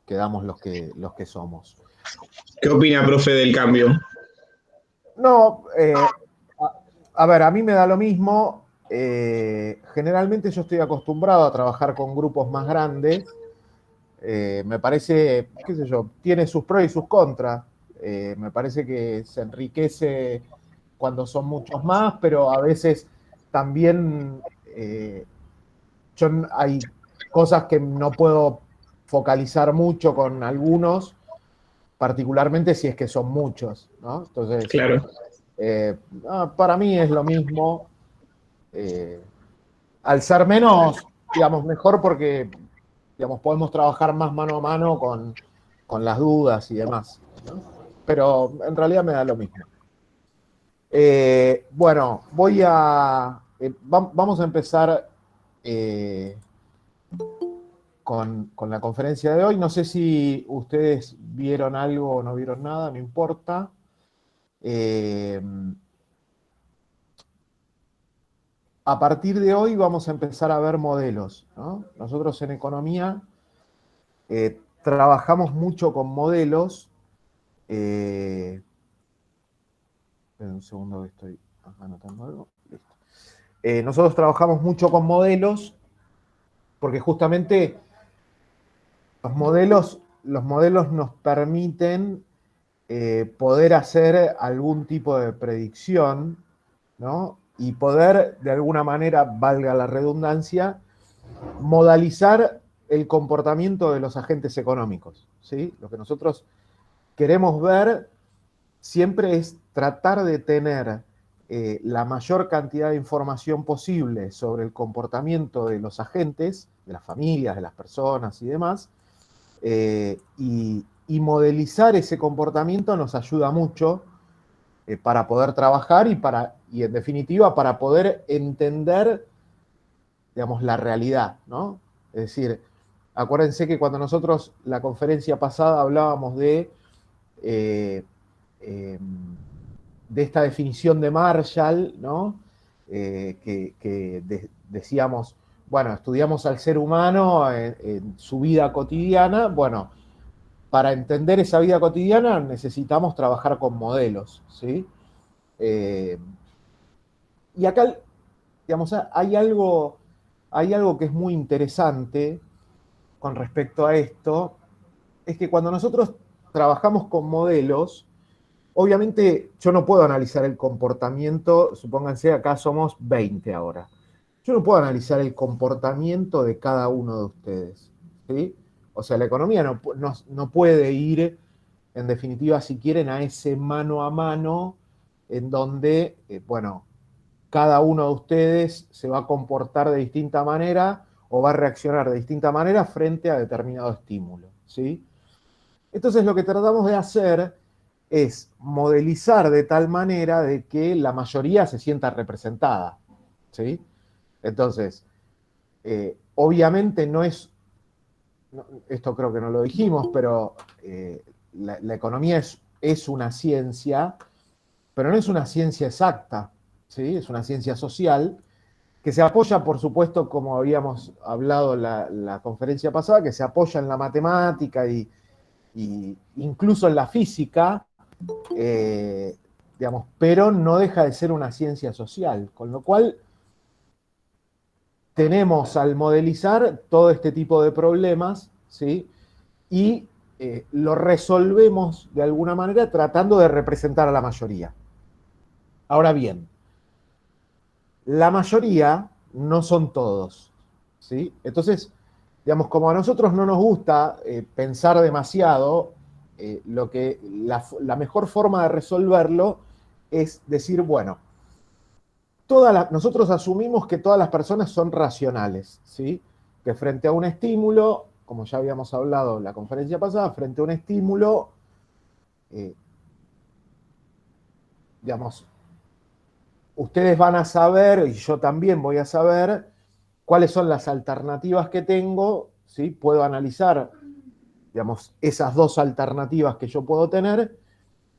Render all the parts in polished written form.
quedamos los que somos. ¿Qué opina, profe, del cambio? No, a ver, a mí me da lo mismo. Generalmente yo estoy acostumbrado a trabajar con grupos más grandes. Me parece, qué sé yo, tiene sus pros y sus contras. Me parece que se enriquece cuando son muchos más, pero a veces también hay cosas que no puedo focalizar mucho con algunos, particularmente si es que son muchos, ¿no? Entonces, Claro. para mí es lo mismo. Eh, Al ser menos, digamos, mejor porque, digamos, podemos trabajar más mano a mano con las dudas y demás, ¿no? Pero en realidad me da lo mismo. Bueno, vamos a empezar eh, con la conferencia de hoy. No sé si ustedes vieron algo o no vieron nada, no importa. Eh, a partir de hoy vamos a empezar a ver modelos, ¿no? Nosotros en economía trabajamos mucho con modelos. Esperen un segundo que estoy anotando algo. Listo. Nosotros trabajamos mucho con modelos porque justamente los modelos nos permiten poder hacer algún tipo de predicción, ¿no? Y poder, de alguna manera, valga la redundancia, modalizar el comportamiento de los agentes económicos, ¿sí? Lo que nosotros queremos ver siempre es tratar de tener la mayor cantidad de información posible sobre el comportamiento de los agentes, de las familias, de las personas y demás, y modelizar ese comportamiento nos ayuda mucho para poder trabajar y en definitiva para poder entender, digamos, la realidad, ¿no? Es decir, acuérdense que cuando nosotros la conferencia pasada hablábamos eh, eh, de esta definición de Marshall, ¿no? Decíamos, bueno, estudiamos al ser humano en su vida cotidiana. Bueno, para entender esa vida cotidiana necesitamos trabajar con modelos, ¿sí? Eh, y acá, digamos, hay algo que es muy interesante con respecto a esto, es que cuando nosotros trabajamos con modelos, obviamente yo no puedo analizar el comportamiento, supónganse acá somos 20 ahora. Yo no puedo analizar el comportamiento de cada uno de ustedes, ¿sí? O sea, la economía no puede ir, en definitiva, si quieren, a ese mano a mano en donde, bueno, cada uno de ustedes se va a comportar de distinta manera o va a reaccionar de distinta manera frente a determinado estímulo, ¿sí? Entonces lo que tratamos de hacer es modelizar de tal manera de que la mayoría se sienta representada, ¿sí? Entonces, obviamente no es, esto creo que no lo dijimos, pero la economía es una ciencia, pero no es una ciencia exacta, ¿sí? Es una ciencia social que se apoya, por supuesto, como habíamos hablado la conferencia pasada, que se apoya en la matemática y incluso en la física, eh, digamos, pero no deja de ser una ciencia social, con lo cual tenemos al modelizar todo este tipo de problemas, ¿sí? Y lo resolvemos de alguna manera tratando de representar a la mayoría. Ahora bien, la mayoría no son todos, ¿sí? Entonces, digamos, como a nosotros no nos gusta pensar demasiado, la mejor forma de resolverlo es decir, bueno, nosotros asumimos que todas las personas son racionales, ¿sí? Que frente a un estímulo, como ya habíamos hablado en la conferencia pasada, frente a un estímulo, eh, digamos, ustedes van a saber, y yo también voy a saber, cuáles son las alternativas que tengo, ¿sí? Puedo analizar, digamos, esas dos alternativas que yo puedo tener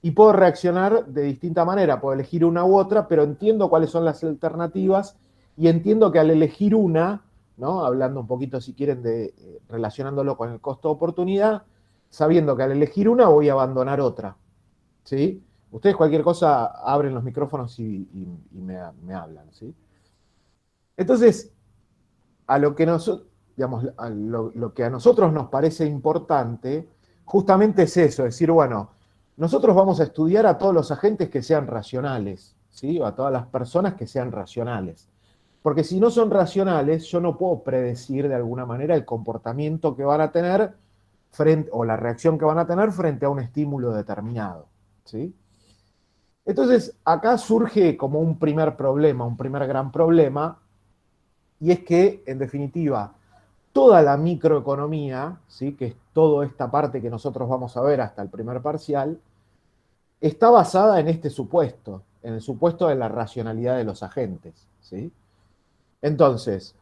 y puedo reaccionar de distinta manera, puedo elegir una u otra, pero entiendo cuáles son las alternativas y entiendo que al elegir una, ¿no? Hablando un poquito, si quieren, relacionándolo con el costo de oportunidad, sabiendo que al elegir una voy a abandonar otra, ¿sí? Ustedes cualquier cosa abren los micrófonos y me hablan, ¿sí? Entonces, a lo que, digamos, lo que a nosotros nos parece importante, justamente es eso, es decir, bueno, nosotros vamos a estudiar a todos los agentes que sean racionales, ¿sí? O a todas las personas que sean racionales. Porque si no son racionales, yo no puedo predecir de alguna manera el comportamiento que van a tener frente, o la reacción que van a tener frente a un estímulo determinado, ¿sí? Entonces, acá surge como un primer problema, un primer gran problema, y es que, en definitiva, toda la microeconomía, ¿sí? Que es toda esta parte que nosotros vamos a ver hasta el primer parcial, está basada en este supuesto, en el supuesto de la racionalidad de los agentes, ¿sí? Entonces,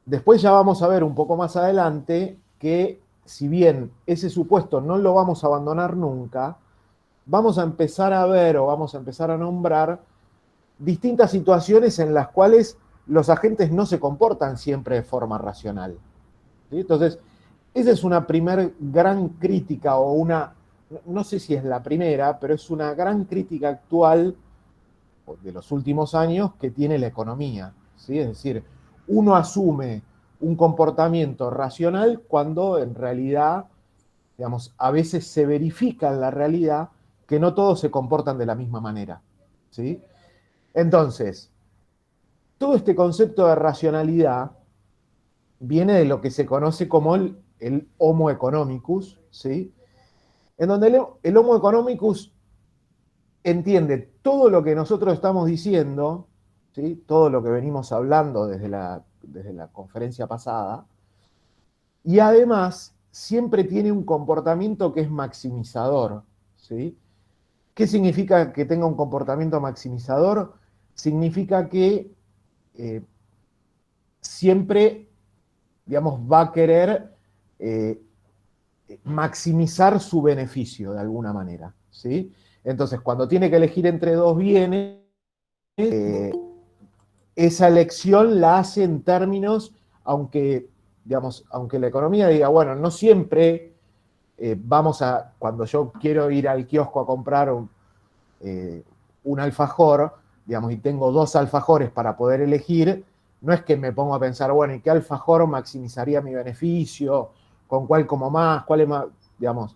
después ya vamos a ver un poco más adelante que si bien ese supuesto no lo vamos a abandonar nunca, vamos a empezar a ver o vamos a empezar a nombrar distintas situaciones en las cuales los agentes no se comportan siempre de forma racional, ¿sí? Entonces, esa es una primer gran crítica o una, no sé si es la primera, pero es una gran crítica actual de los últimos años que tiene la economía, ¿sí? Es decir, uno asume un comportamiento racional cuando en realidad, digamos, a veces se verifica en la realidad que no todos se comportan de la misma manera, ¿sí? Entonces, todo este concepto de racionalidad viene de lo que se conoce como el Homo economicus, ¿sí? En donde el Homo economicus entiende todo lo que nosotros estamos diciendo, ¿sí? Todo lo que venimos hablando desde la conferencia pasada, y además siempre tiene un comportamiento que es maximizador, ¿sí? ¿Qué significa que tenga un comportamiento maximizador? Significa que eh, siempre, digamos, va a querer eh, maximizar su beneficio de alguna manera, ¿sí? Entonces, cuando tiene que elegir entre dos bienes, eh, esa elección la hace en términos, aunque, digamos, aunque la economía diga, bueno, no siempre vamos a, cuando yo quiero ir al kiosco a comprar un alfajor, digamos, y tengo dos alfajores para poder elegir, no es que me pongo a pensar, bueno, ¿y qué alfajor maximizaría mi beneficio? ¿Con cuál como más? ¿Cuál es más? Digamos,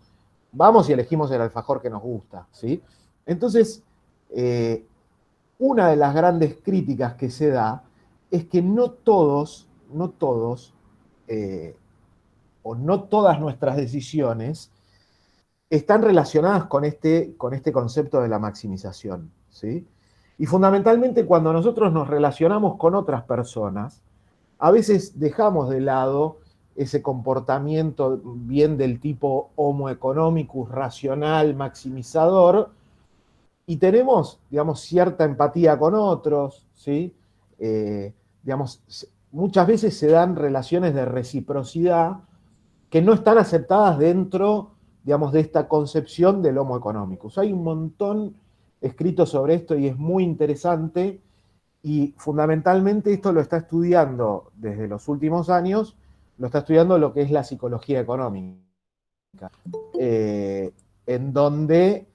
vamos y elegimos el alfajor que nos gusta, ¿sí? Entonces, eh, una de las grandes críticas que se da es que no todos, eh, o no todas nuestras decisiones están relacionadas con este concepto de la maximización, ¿sí? Y fundamentalmente cuando nosotros nos relacionamos con otras personas, a veces dejamos de lado ese comportamiento bien del tipo homo economicus, racional, maximizador, y tenemos, digamos, cierta empatía con otros, ¿sí? Digamos, muchas veces se dan relaciones de reciprocidad que no están aceptadas dentro, digamos, de esta concepción del Homo economicus. Hay un montón escrito sobre esto y es muy interesante y fundamentalmente esto lo está estudiando desde los últimos años, lo está estudiando lo que es la psicología económica, eh, en donde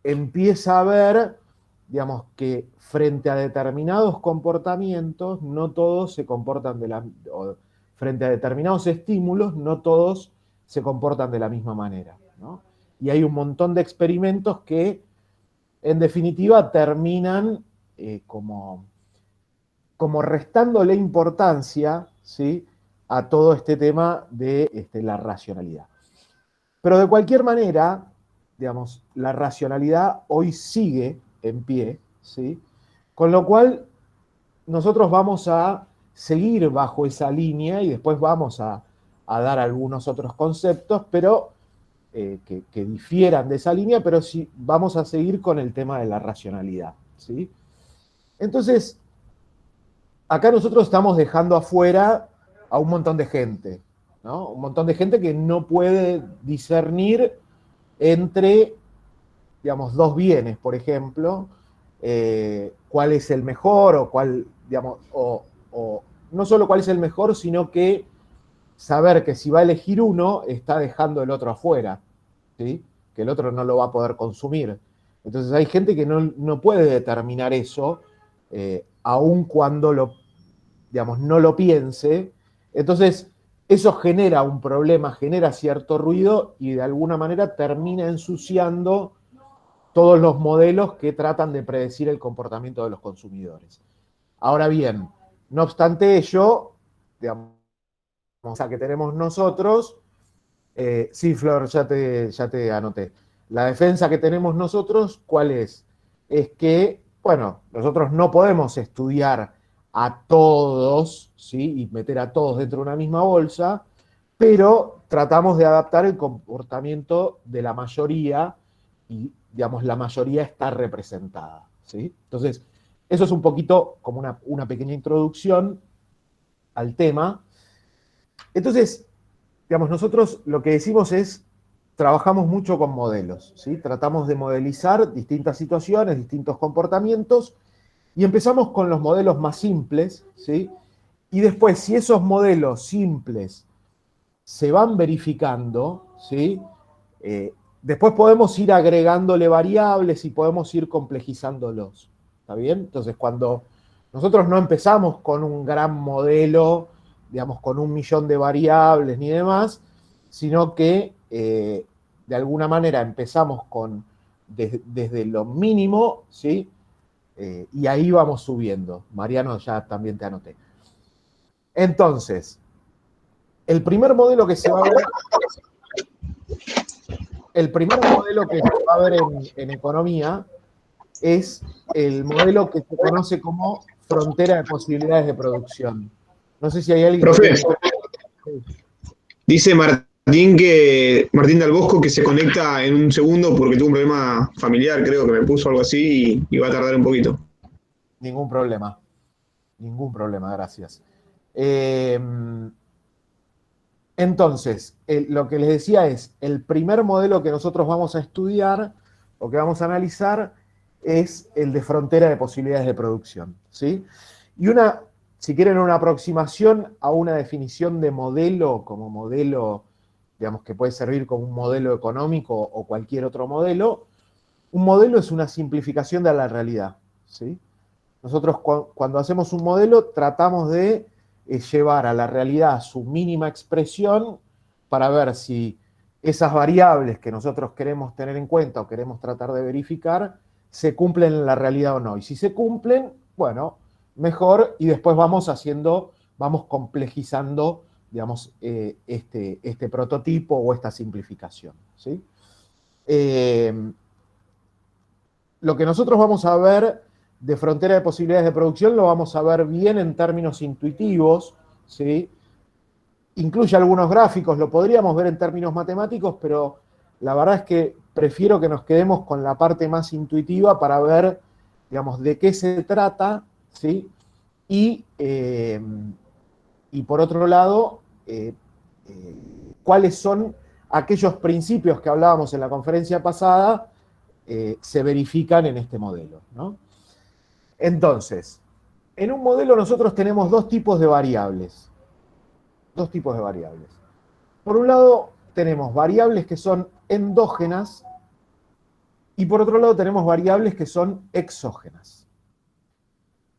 empieza a ver, digamos, que frente a determinados comportamientos, no todos se comportan o frente a determinados estímulos, no todos se comportan de la misma manera, ¿no? Y hay un montón de experimentos que, en definitiva, terminan como restándole importancia, ¿sí? A todo este tema de la racionalidad. Pero de cualquier manera, digamos, la racionalidad hoy sigue en pie, ¿sí? Con lo cual, nosotros vamos a seguir bajo esa línea y después vamos a dar algunos otros conceptos, pero que difieran de esa línea, pero sí vamos a seguir con el tema de la racionalidad, ¿sí? Entonces, acá nosotros estamos dejando afuera a un montón de gente, ¿no? Un montón de gente que no puede discernir entre, digamos, dos bienes, por ejemplo, cuál es el mejor o cuál, digamos, o no solo cuál es el mejor, sino que saber que si va a elegir uno, está dejando el otro afuera, ¿sí? Que el otro no lo va a poder consumir. Entonces hay gente que no puede determinar eso, aun cuando digamos, no lo piense. Entonces, eso genera un problema, genera cierto ruido y de alguna manera termina ensuciando todos los modelos que tratan de predecir el comportamiento de los consumidores. Ahora bien, no obstante ello, digamos, la que tenemos nosotros, sí, Flor, ya te anoté. La defensa que tenemos nosotros, ¿cuál es? Es que, bueno, nosotros no podemos estudiar a todos, ¿sí? Y meter a todos dentro de una misma bolsa, pero tratamos de adaptar el comportamiento de la mayoría y, digamos, la mayoría está representada, ¿sí? Entonces, eso es un poquito como una pequeña introducción al tema. Entonces, digamos, nosotros lo que decimos es, trabajamos mucho con modelos, ¿sí? Tratamos de modelizar distintas situaciones, distintos comportamientos, y empezamos con los modelos más simples, ¿sí? Y después, si esos modelos simples se van verificando, ¿sí? Después podemos ir agregándole variables y podemos ir complejizándolos, ¿está bien? Entonces, cuando nosotros no empezamos con un gran modelo, digamos, con 1.000.000 de variables ni demás, sino que de alguna manera empezamos desde lo mínimo, ¿sí? Y ahí vamos subiendo. Mariano, ya también te anoté. Entonces, el primer modelo que se va a ver, en economía es el modelo que se conoce como frontera de posibilidades de producción. No sé si hay alguien que Profe, quiere... dice Martín del Bosco que se conecta en un segundo porque tuvo un problema familiar, creo que me puso algo así y va a tardar un poquito. Ningún problema, gracias. Entonces, lo que les decía es, el primer modelo que nosotros vamos a estudiar o que vamos a analizar es el de frontera de posibilidades de producción, ¿sí? Y si quieren, una aproximación a una definición de modelo como modelo, digamos, que puede servir como un modelo económico o cualquier otro modelo. Un modelo es una simplificación de la realidad, ¿sí? Nosotros cuando hacemos un modelo tratamos de llevar a la realidad su mínima expresión para ver si esas variables que nosotros queremos tener en cuenta o queremos tratar de verificar se cumplen en la realidad o no. Y si se cumplen, bueno, mejor, y después vamos complejizando, digamos, este prototipo o esta simplificación, ¿sí? Lo que nosotros vamos a ver de frontera de posibilidades de producción lo vamos a ver bien en términos intuitivos, ¿sí? Incluye algunos gráficos, lo podríamos ver en términos matemáticos, pero la verdad es que prefiero que nos quedemos con la parte más intuitiva para ver, digamos, de qué se trata, ¿sí? Y por otro lado, cuáles son aquellos principios que hablábamos en la conferencia pasada, se verifican en este modelo, ¿no? Entonces, en un modelo nosotros tenemos dos tipos de variables. Por un lado, tenemos variables que son endógenas y por otro lado tenemos variables que son exógenas.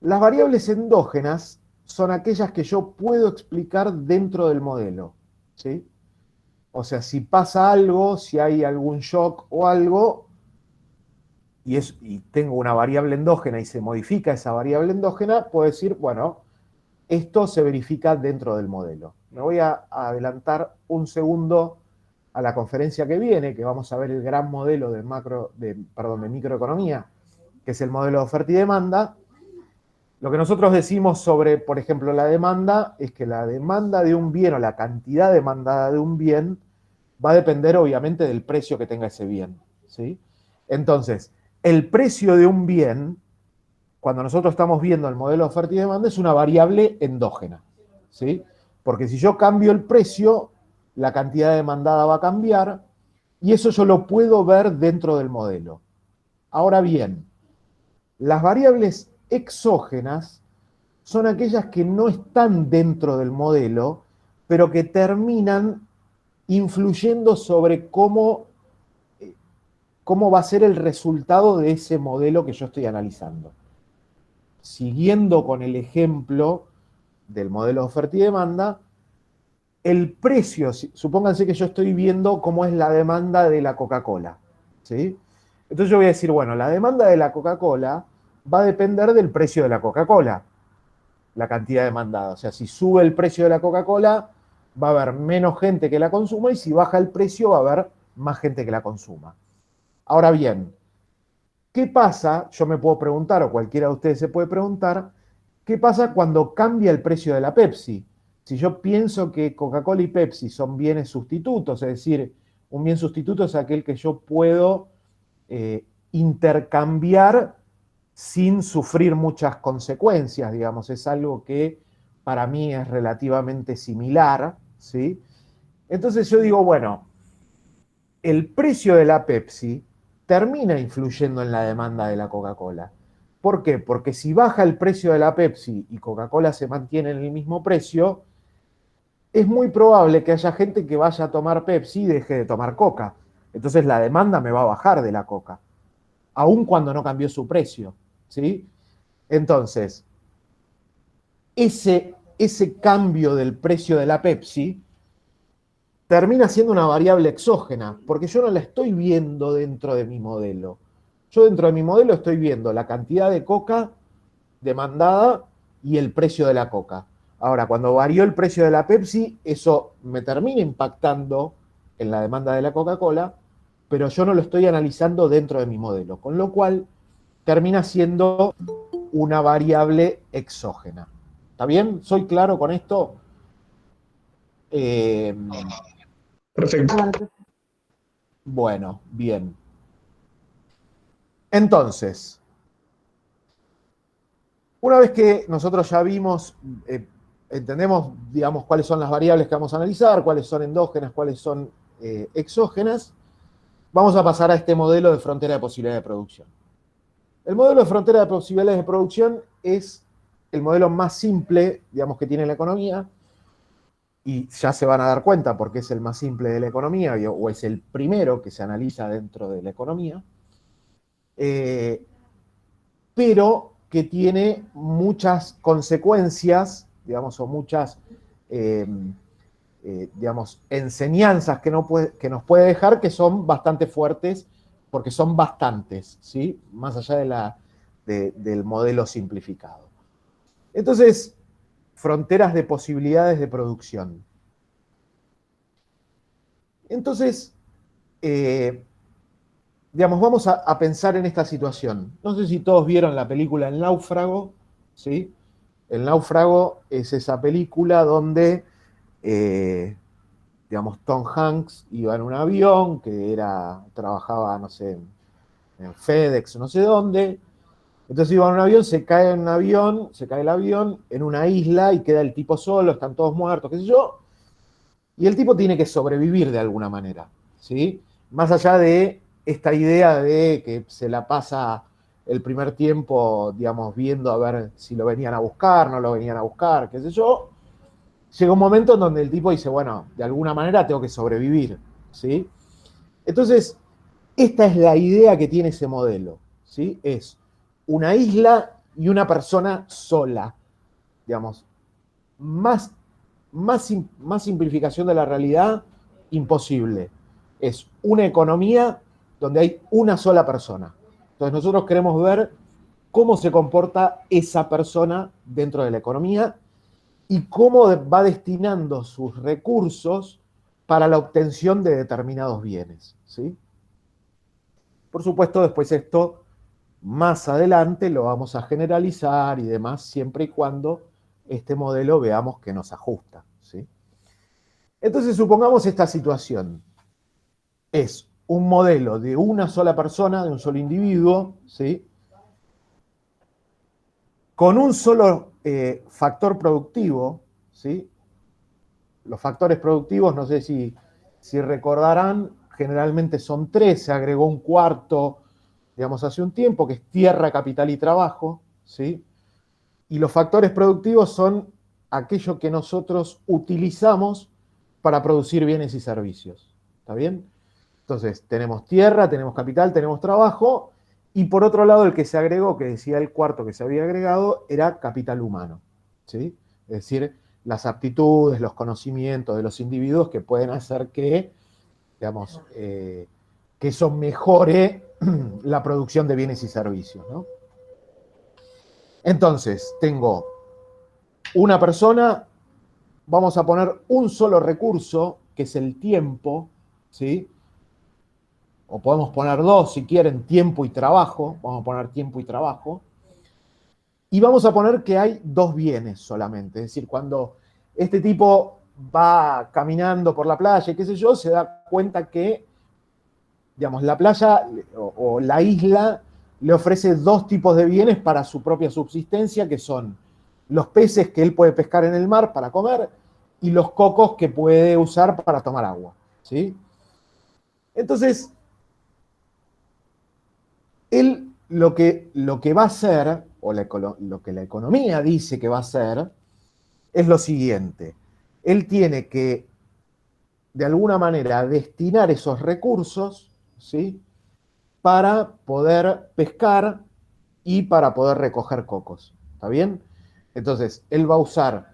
Las variables endógenas son aquellas que yo puedo explicar dentro del modelo, ¿sí? O sea, si pasa algo, si hay algún shock o algo, y tengo una variable endógena y se modifica esa variable endógena, puedo decir, bueno, esto se verifica dentro del modelo. Me voy a adelantar un segundo a la conferencia que viene, que vamos a ver el gran modelo de microeconomía, que es el modelo de oferta y demanda. Lo que nosotros decimos sobre, por ejemplo, la demanda, es que la demanda de un bien o la cantidad demandada de un bien va a depender obviamente del precio que tenga ese bien, ¿sí? Entonces, el precio de un bien, cuando nosotros estamos viendo el modelo de oferta y demanda, es una variable endógena, ¿sí? Porque si yo cambio el precio, la cantidad demandada va a cambiar y eso yo lo puedo ver dentro del modelo. Ahora bien, las variables exógenas son aquellas que no están dentro del modelo, pero que terminan influyendo sobre cómo va a ser el resultado de ese modelo que yo estoy analizando. Siguiendo con el ejemplo del modelo de oferta y demanda, el precio, supónganse que yo estoy viendo cómo es la demanda de la Coca-Cola, ¿sí? Entonces yo voy a decir, bueno, la demanda de la Coca-Cola va a depender del precio de la Coca-Cola, la cantidad demandada. O sea, si sube el precio de la Coca-Cola, va a haber menos gente que la consuma, y si baja el precio va a haber más gente que la consuma. Ahora bien, ¿qué pasa? Yo me puedo preguntar, o cualquiera de ustedes se puede preguntar, ¿qué pasa cuando cambia el precio de la Pepsi? Si yo pienso que Coca-Cola y Pepsi son bienes sustitutos, es decir, un bien sustituto es aquel que yo puedo intercambiar sin sufrir muchas consecuencias, digamos, es algo que para mí es relativamente similar, ¿sí? Entonces yo digo, bueno, el precio de la Pepsi termina influyendo en la demanda de la Coca-Cola. ¿Por qué? Porque si baja el precio de la Pepsi y Coca-Cola se mantiene en el mismo precio, es muy probable que haya gente que vaya a tomar Pepsi y deje de tomar Coca. Entonces la demanda me va a bajar de la Coca, aun cuando no cambió su precio, ¿sí? Entonces, ese cambio del precio de la Pepsi termina siendo una variable exógena, porque yo no la estoy viendo dentro de mi modelo. Yo dentro de mi modelo estoy viendo la cantidad de coca demandada y el precio de la coca. Ahora, cuando varió el precio de la Pepsi, eso me termina impactando en la demanda de la Coca-Cola, pero yo no lo estoy analizando dentro de mi modelo, con lo cual termina siendo una variable exógena. ¿Está bien? ¿Soy claro con esto? Eh, Perfecto. bueno, bien. Entonces, una vez que nosotros ya vimos, entendemos, digamos, cuáles son las variables que vamos a analizar, cuáles son endógenas, cuáles son exógenas, vamos a pasar a este modelo de frontera de posibilidades de producción. El modelo de frontera de posibilidades de producción es el modelo más simple, digamos, que tiene la economía, y ya se van a dar cuenta porque es el más simple de la economía, o es el primero que se analiza dentro de la economía. Pero que tiene muchas consecuencias, digamos, o muchas, eh, digamos, enseñanzas que nos puede dejar, que son bastante fuertes, porque son bastantes, ¿sí? Más allá del modelo simplificado. Entonces, fronteras de posibilidades de producción. Entonces, eh, digamos, vamos a pensar en esta situación. No sé si todos vieron la película El Náufrago, ¿sí? El Náufrago es esa película donde, eh, digamos, Tom Hanks iba en un avión trabajaba, no sé, en FedEx, no sé dónde. Entonces iba en un avión, se cae en un avión, se cae el avión en una isla y queda el tipo solo, están todos muertos, qué sé yo. Y el tipo tiene que sobrevivir de alguna manera, ¿sí? Más allá de esta idea de que se la pasa el primer tiempo, digamos, viendo a ver si lo venían a buscar, no lo venían a buscar, qué sé yo, llega un momento en donde el tipo dice, bueno, de alguna manera tengo que sobrevivir, ¿sí? Entonces, esta es la idea que tiene ese modelo, ¿sí? Es una isla y una persona sola, digamos, más, más simplificación de la realidad, imposible. Es una economía donde hay una sola persona. Entonces nosotros queremos ver cómo se comporta esa persona dentro de la economía y cómo va destinando sus recursos para la obtención de determinados bienes, ¿sí? Por supuesto, después esto más adelante lo vamos a generalizar y demás, siempre y cuando este modelo veamos que nos ajusta, ¿sí? Entonces, supongamos esta situación. Es un modelo de una sola persona, de un solo individuo, ¿sí? Con un solo factor productivo, ¿sí? Los factores productivos, no sé si recordarán, generalmente son tres, se agregó un cuarto, digamos, hace un tiempo, que es tierra, capital y trabajo, ¿sí? Y los factores productivos son aquello que nosotros utilizamos para producir bienes y servicios. ¿Está bien? Entonces, tenemos tierra, tenemos capital, tenemos trabajo, y por otro lado, el que se agregó, que decía el cuarto que se había agregado, era capital humano. ¿Sí? Es decir, las aptitudes, los conocimientos de los individuos que pueden hacer que, digamos, que eso mejore la producción de bienes y servicios, ¿no? Entonces, tengo una persona, vamos a poner un solo recurso, que es el tiempo, ¿sí? O podemos poner dos si quieren, tiempo y trabajo, vamos a poner tiempo y trabajo, y vamos a poner que hay dos bienes solamente, es decir, cuando este tipo va caminando por la playa y qué sé yo, se da cuenta que, digamos, la playa o la isla le ofrece dos tipos de bienes para su propia subsistencia, que son los peces que él puede pescar en el mar para comer y los cocos que puede usar para tomar agua, ¿sí? Entonces, él lo que va a hacer, o lo que la economía dice que va a hacer, es lo siguiente. Él tiene que, de alguna manera, destinar esos recursos, ¿sí?, para poder pescar y para poder recoger cocos. ¿Está bien? Entonces, él va a usar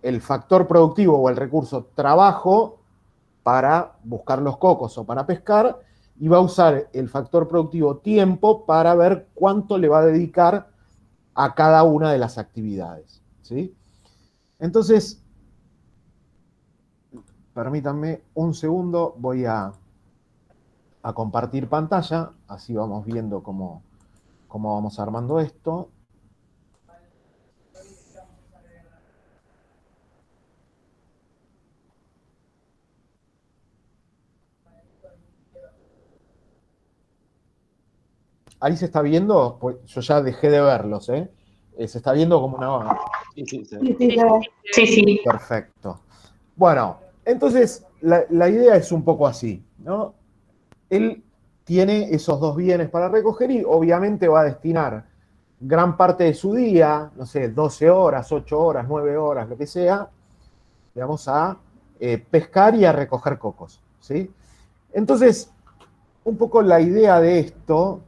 el factor productivo o el recurso trabajo para buscar los cocos o para pescar, y va a usar el factor productivo tiempo para ver cuánto le va a dedicar a cada una de las actividades. ¿Sí? Entonces, permítanme un segundo, voy a compartir pantalla, así vamos viendo cómo vamos armando esto. Ahí se está viendo, pues yo ya dejé de verlos, ¿eh? Se está viendo como una... Sí, sí, sí. Sí, sí. Perfecto. Bueno, entonces la idea es un poco así, ¿no? Él tiene esos dos bienes para recoger y obviamente va a destinar gran parte de su día, no sé, 12 horas, 8 horas, 9 horas, lo que sea, digamos, a pescar y a recoger cocos, ¿sí? Entonces, un poco la idea de esto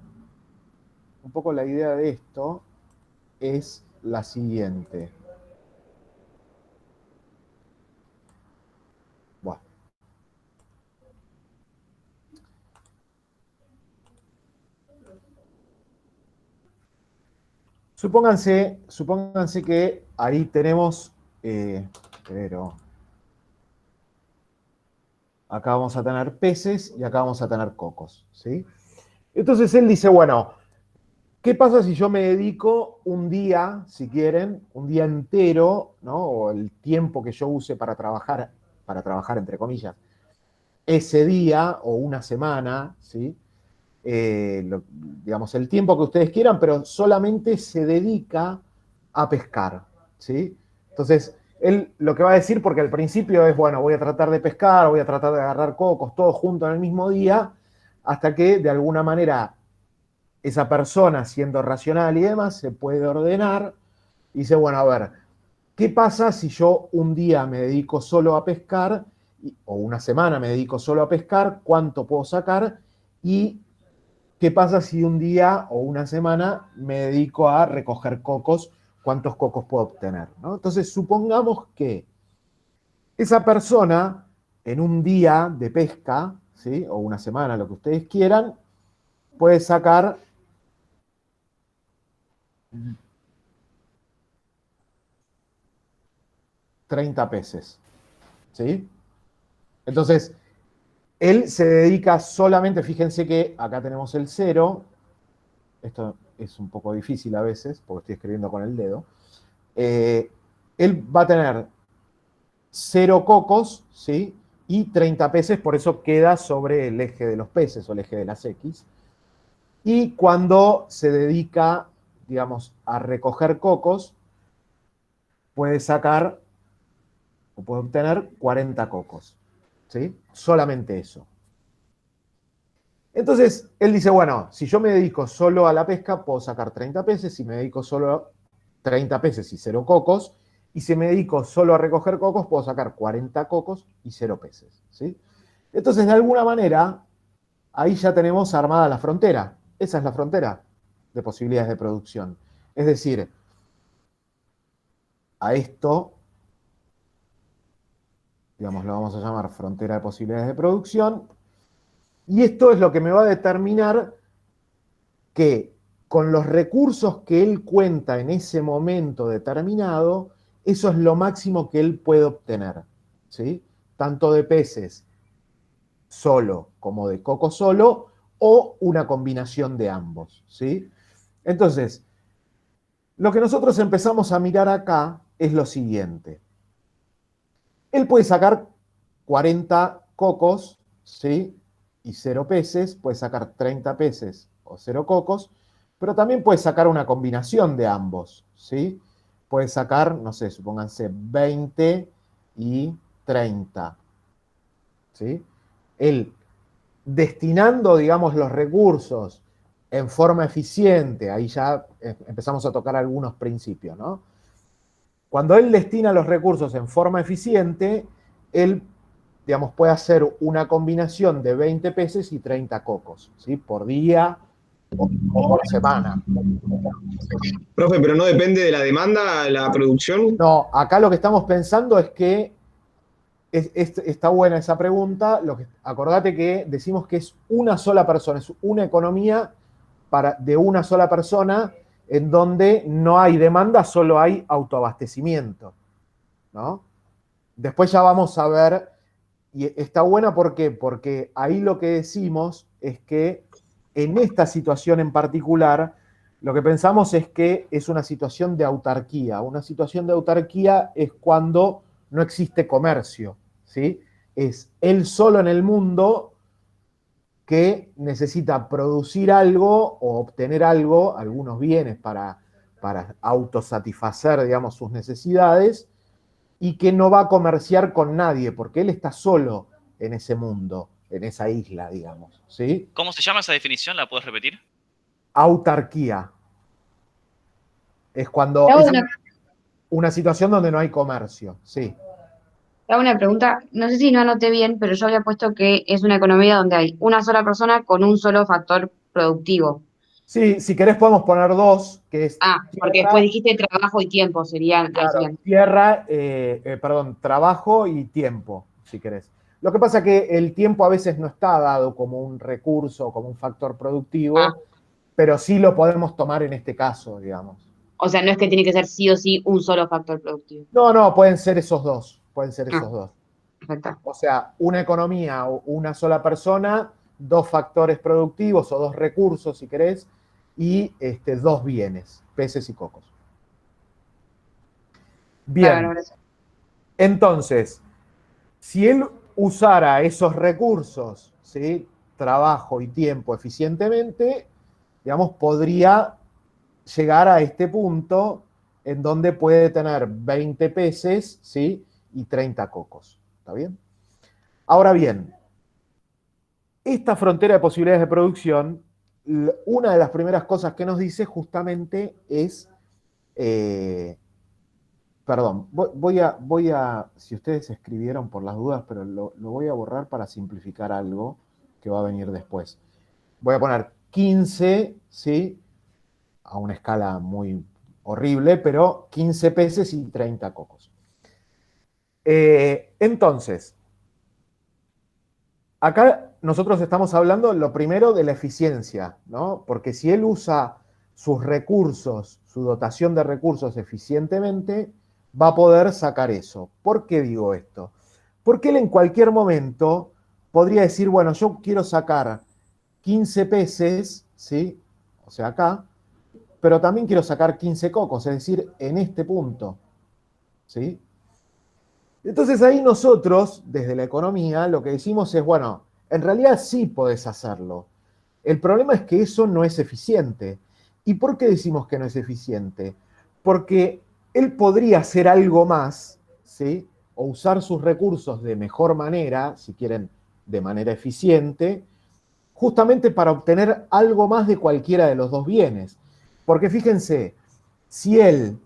es la siguiente. Bueno. Supónganse que ahí tenemos, pero acá vamos a tener peces y acá vamos a tener cocos, ¿sí? Entonces él dice, bueno, ¿qué pasa si yo me dedico un día, si quieren, un día entero, ¿no? O el tiempo que yo use para trabajar entre comillas, ese día o una semana, ¿sí? Digamos, el tiempo que ustedes quieran, pero solamente se dedica a pescar, ¿sí? Entonces, él lo que va a decir, porque al principio es, bueno, voy a tratar de pescar, voy a tratar de agarrar cocos, todos juntos en el mismo día, hasta que de alguna manera esa persona, siendo racional y demás, se puede ordenar y dice, bueno, a ver, ¿qué pasa si yo un día me dedico solo a pescar, o una semana me dedico solo a pescar? ¿Cuánto puedo sacar? Y ¿qué pasa si un día o una semana me dedico a recoger cocos? ¿Cuántos cocos puedo obtener? ¿No? Entonces, supongamos que esa persona, en un día de pesca, ¿sí?, o una semana, lo que ustedes quieran, puede sacar 30 peces, ¿sí? Entonces, él se dedica solamente, fíjense que acá tenemos el 0, esto es un poco difícil a veces, porque estoy escribiendo con el dedo. Él va a tener 0 cocos, ¿sí?, y 30 peces, por eso queda sobre el eje de los peces o el eje de las X. Y cuando se dedica, digamos, a recoger cocos, puede sacar o puede obtener 40 cocos, ¿sí? Solamente eso. Entonces, él dice, bueno, si yo me dedico solo a la pesca, puedo sacar 30 peces, si me dedico solo a 30 peces y 0 cocos, y si me dedico solo a recoger cocos, puedo sacar 40 cocos y 0 peces, ¿sí? Entonces, de alguna manera, ahí ya tenemos armada la frontera. Esa es la frontera de posibilidades de producción. Es decir, a esto, digamos, lo vamos a llamar frontera de posibilidades de producción, y esto es lo que me va a determinar que con los recursos que él cuenta en ese momento determinado, eso es lo máximo que él puede obtener, ¿sí? Tanto de peces solo como de coco solo, o una combinación de ambos, ¿sí? Entonces, lo que nosotros empezamos a mirar acá es lo siguiente. Él puede sacar 40 cocos, ¿sí? Y 0 peces, puede sacar 30 peces o 0 cocos, pero también puede sacar una combinación de ambos, ¿sí? Puede sacar, no sé, supónganse 20 y 30, ¿sí? Él, destinando, digamos, los recursos en forma eficiente, ahí ya empezamos a tocar algunos principios, ¿no? Cuando él destina los recursos en forma eficiente, él, digamos, puede hacer una combinación de 20 peces y 30 cocos, ¿sí? Por día o por semana. Profe, pero no depende de la demanda, la producción. No, acá lo que estamos pensando es que está buena esa pregunta. Acordate que decimos que es una sola persona, es una economía de una sola persona en donde no hay demanda, solo hay autoabastecimiento, ¿no? Después ya vamos a ver, y está buena ¿por qué? Porque ahí lo que decimos es que en esta situación en particular, lo que pensamos es que es una situación de autarquía. Una situación de autarquía es cuando no existe comercio, ¿sí? Es él solo en el mundo que necesita producir algo o obtener algo, algunos bienes para autosatisfacer, digamos, sus necesidades, y que no va a comerciar con nadie, porque él está solo en ese mundo, en esa isla, digamos, ¿sí? ¿Cómo se llama esa definición? ¿La puedes repetir? Autarquía. Es Te cuando hago es una, una situación donde no hay comercio, sí. te hago una pregunta, no sé si no anoté bien, pero yo había puesto que es una economía donde hay una sola persona con un solo factor productivo. Sí, si querés podemos poner dos, que es Ah, porque después tierra, dijiste trabajo y tiempo, serían, ahí claro, serían. tierra, perdón, trabajo y tiempo, si querés. Lo que pasa es que el tiempo a veces no está dado como un recurso, como un factor Ah, productivo, pero sí lo podemos tomar en este caso, digamos. o sea, no es que tiene que ser sí o sí un solo factor productivo. No, no, pueden ser esos dos, pueden ser Ah, esos dos. perfecto. O sea, una economía o una sola persona, dos factores productivos o dos recursos, si querés, y dos bienes, peces y cocos. Bárbaro, Bien, gracias. entonces, si él usara esos recursos, ¿sí? Trabajo y tiempo eficientemente, digamos, podría llegar a este punto en donde puede tener 20 peces, ¿sí? Y 30 cocos. ¿Está bien? Ahora bien, esta frontera de posibilidades de producción, una de las primeras cosas que nos dice justamente es, eh, perdón, si ustedes escribieron por las dudas, pero lo voy a borrar para simplificar algo que va a venir después. Voy a poner 15, ¿sí? A una escala muy horrible, pero 15 peces y 30 cocos. Entonces, acá nosotros estamos hablando lo primero de la eficiencia, ¿no? Porque si él usa sus recursos, su dotación de recursos eficientemente, va a poder sacar eso. ¿Por qué digo esto? Porque él en cualquier momento podría decir, bueno, yo quiero sacar 15 peces, ¿sí? O sea, acá, pero también quiero sacar 15 cocos, es decir, en este punto, ¿sí? Entonces ahí nosotros, desde la economía, lo que decimos es, bueno, en realidad sí podés hacerlo. El problema es que eso no es eficiente. ¿Y por qué decimos que no es eficiente? Porque él podría hacer algo más, ¿sí? O usar sus recursos de mejor manera, si quieren, de manera eficiente, justamente para obtener algo más de cualquiera de los dos bienes. Porque fíjense, si él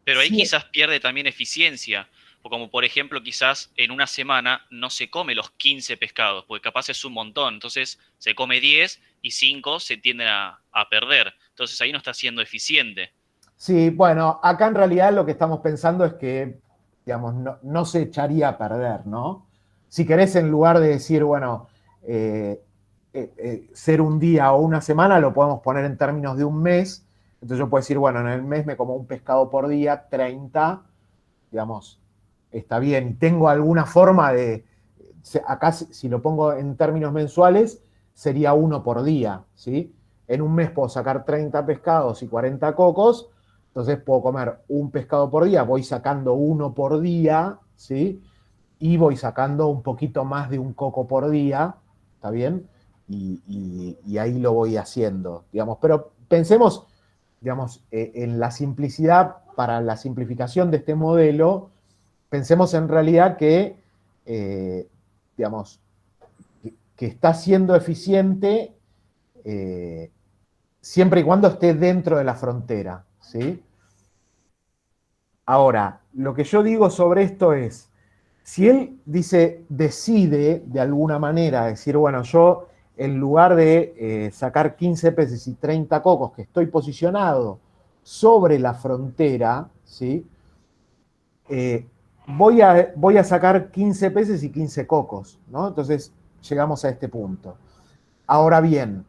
Pero ahí Sí, quizás pierde también eficiencia. O como por ejemplo, quizás en una semana no se come los 15 pescados, porque capaz es un montón. Entonces se come 10 y 5 se tienden a perder. Entonces ahí no está siendo eficiente. sí, bueno, acá en realidad lo que estamos pensando es que, digamos, no se echaría a perder, ¿no? Si querés, en lugar de decir, bueno, eh, ser un día o una semana, lo podemos poner en términos de un mes. Entonces yo puedo decir, bueno, en el mes me como un pescado por día, 30, digamos, está bien. Y tengo alguna forma de, acá si lo pongo en términos mensuales, sería uno por día, ¿sí? En un mes puedo sacar 30 pescados y 40 cocos, entonces puedo comer un pescado por día, voy sacando uno por día, ¿sí? Y voy sacando un poquito más de un coco por día, ¿está bien? Y ahí lo voy haciendo, digamos. Pero pensemos, digamos, en la simplicidad, para la simplificación de este modelo, pensemos en realidad que, digamos, que está siendo eficiente siempre y cuando esté dentro de la frontera, ¿sí? Ahora, lo que yo digo sobre esto es, si él dice, decide de alguna manera, decir, bueno, yo en lugar de sacar 15 peces y 30 cocos, que estoy posicionado sobre la frontera, ¿sí? Eh, voy a sacar 15 peces y 15 cocos, ¿no? Entonces llegamos a este punto. Ahora bien,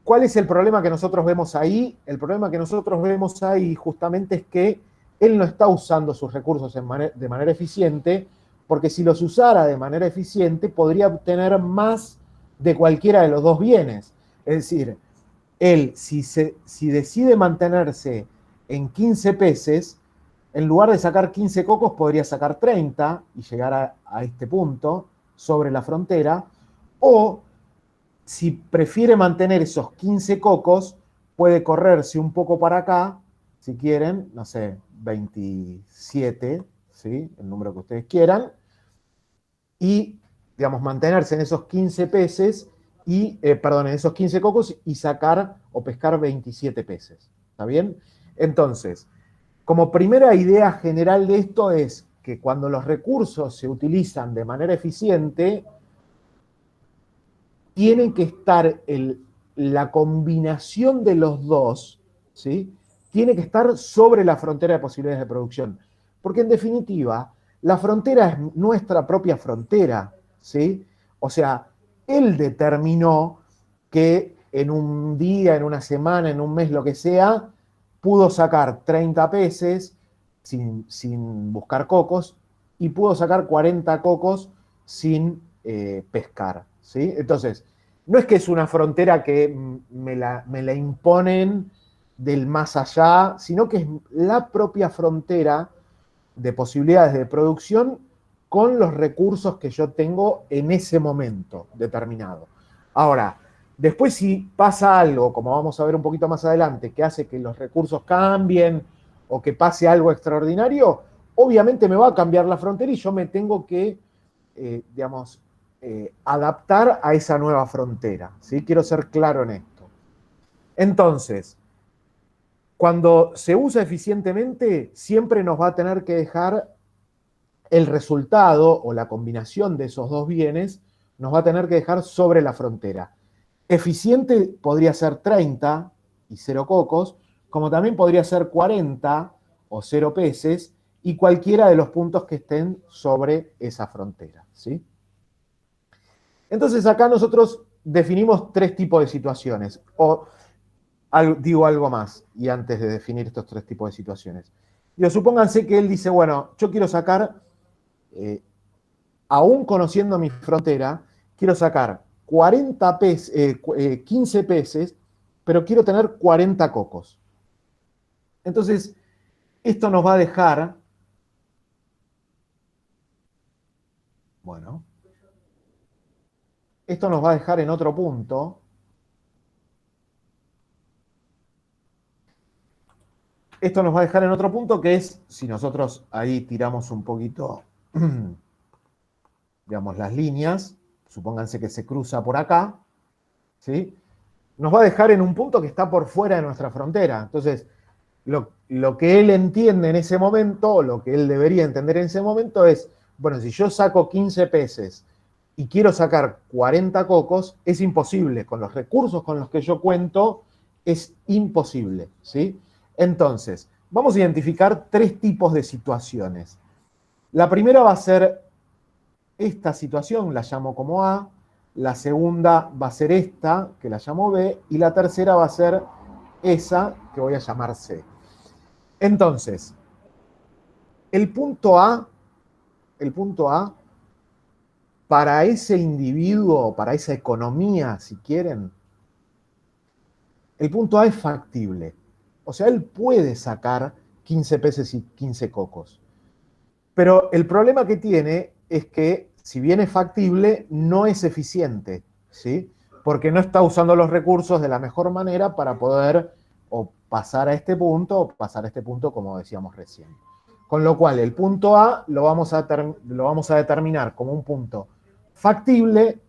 ¿cuál es el problema que nosotros vemos ahí? El problema que nosotros vemos ahí justamente es que él no está usando sus recursos de manera eficiente, porque si los usara de manera eficiente podría obtener más de cualquiera de los dos bienes. Es decir, él, si decide mantenerse en 15 peces, en lugar de sacar 15 cocos, podría sacar 30 y llegar a este punto sobre la frontera, o si prefiere mantener esos 15 cocos, puede correrse un poco para acá, si quieren, no sé, 27, ¿sí? El número que ustedes quieran, y, digamos, mantenerse en esos 15 peces y, perdón, en esos 15 cocos y sacar o pescar 27 peces. ¿Está bien? Entonces, como primera idea general de esto es que cuando los recursos se utilizan de manera eficiente, tiene que estar la combinación de los dos, ¿sí? Tiene que estar sobre la frontera de posibilidades de producción. Porque en definitiva, la frontera es nuestra propia frontera, ¿sí? O sea, él determinó que en un día, en una semana, en un mes, lo que sea, pudo sacar 30 peces sin buscar cocos y pudo sacar 40 cocos sin pescar, ¿sí? Entonces, no es que es una frontera que me la imponen del más allá, sino que es la propia frontera de posibilidades de producción con los recursos que yo tengo en ese momento determinado. Ahora, después si pasa algo, como vamos a ver un poquito más adelante, que hace que los recursos cambien o que pase algo extraordinario, obviamente me va a cambiar la frontera y yo me tengo que, digamos, adaptar a esa nueva frontera. ¿Sí? Quiero ser claro en esto. Entonces, cuando se usa eficientemente, siempre nos va a tener que dejar el resultado o la combinación de esos dos bienes, nos va a tener que dejar sobre la frontera. Eficiente podría ser 30 y 0 cocos, como también podría ser 40 o 0 peces y cualquiera de los puntos que estén sobre esa frontera. ¿Sí? Entonces acá nosotros definimos tres tipos de situaciones. O digo algo más, y antes de definir estos tres tipos de situaciones. Digo, supónganse que él dice, bueno, yo quiero sacar, aún conociendo mi frontera, quiero sacar 40 peces, 15 peces, pero quiero tener 40 cocos. Entonces, esto nos va a dejar, bueno, esto nos va a dejar en otro punto. Esto nos va a dejar en otro punto que es, si nosotros ahí tiramos un poquito, digamos, las líneas, supónganse que se cruza por acá, ¿sí? Nos va a dejar en un punto que está por fuera de nuestra frontera. Entonces, Lo que él entiende en ese momento, o lo que él debería entender en ese momento es, bueno, si yo saco 15 peces y quiero sacar 40 cocos, es imposible. Con los recursos con los que yo cuento, es imposible, ¿sí? Entonces, vamos a identificar 3 tipos de situaciones. La primera va a ser esta situación, la llamo como A, la segunda va a ser esta, que la llamo B, y la tercera va a ser esa, que voy a llamar C. Entonces, el punto A, para ese individuo, para esa economía, si quieren, el punto A es factible. O sea, él puede sacar 15 peces y 15 cocos. Pero el problema que tiene es que, si bien es factible, no es eficiente, ¿sí? Porque no está usando los recursos de la mejor manera para poder o pasar a este punto o pasar a este punto, como decíamos recién. Con lo cual, el punto A lo vamos a determinar como un punto factible,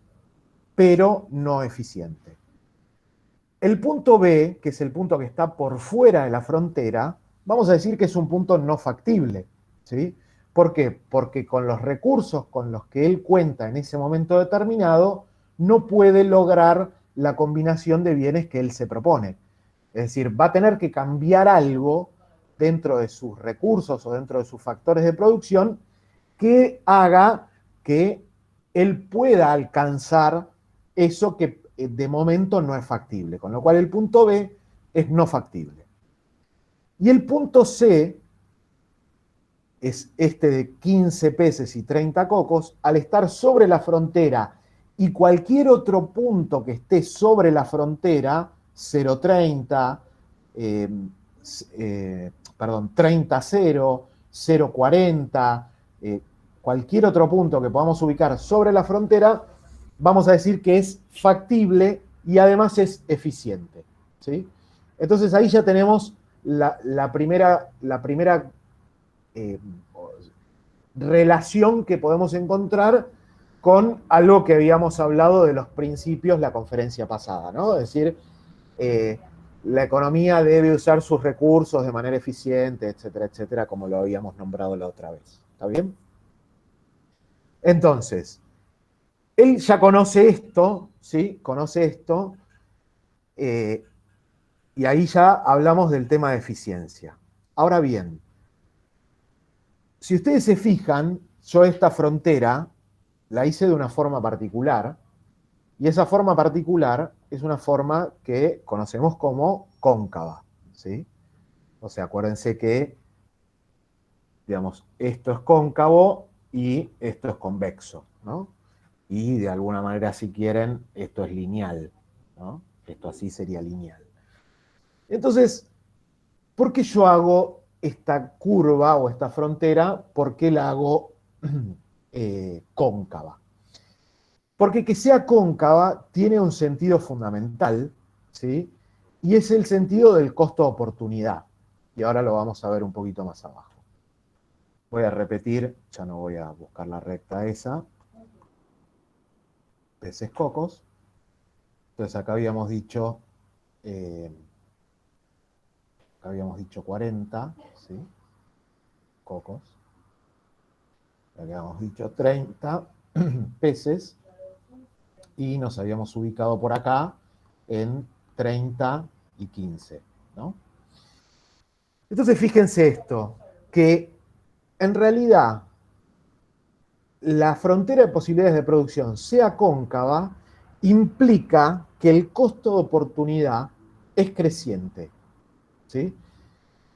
pero no eficiente. El punto B, que es el punto que está por fuera de la frontera, vamos a decir que es un punto no factible, ¿sí? ¿Por qué? Porque con los recursos con los que él cuenta en ese momento determinado, no puede lograr la combinación de bienes que él se propone. Es decir, va a tener que cambiar algo dentro de sus recursos o dentro de sus factores de producción que haga que él pueda alcanzar eso que de momento no es factible. Con lo cual el punto B es no factible. Y el punto C es este de 15 peces y 30 cocos, al estar sobre la frontera y cualquier otro punto que esté sobre la frontera, 0,30, 30,0, 0,40, cualquier otro punto que podamos ubicar sobre la frontera, vamos a decir que es factible y además es eficiente, ¿sí? Entonces ahí ya tenemos la primera relación que podemos encontrar con algo que habíamos hablado de los principios la conferencia pasada, ¿no? Es decir, la economía debe usar sus recursos de manera eficiente, etcétera, etcétera, como lo habíamos nombrado la otra vez. ¿Está bien? Entonces, él ya conoce esto, ¿sí? Conoce esto, y ahí ya hablamos del tema de eficiencia. Ahora bien, si ustedes se fijan, yo esta frontera la hice de una forma particular, y esa forma particular es una forma que conocemos como cóncava, ¿sí? O sea, acuérdense que, digamos, esto es cóncavo y esto es convexo, ¿no? Y de alguna manera, si quieren, esto es lineal, ¿no? Esto así sería lineal. Entonces, ¿por qué yo hago esta curva o esta frontera? ¿Por qué la hago cóncava? Porque que sea cóncava tiene un sentido fundamental, ¿sí? Y es el sentido del costo de oportunidad. Y ahora lo vamos a ver un poquito más abajo. Voy a repetir, ya no voy a buscar la recta esa. Peces cocos. Entonces acá habíamos dicho 40, ¿sí? Cocos. Acá habíamos dicho 30 peces. Y nos habíamos ubicado por acá en 30 y 15, ¿no? Entonces fíjense esto, que en realidad la frontera de posibilidades de producción sea cóncava implica que el costo de oportunidad es creciente, ¿sí?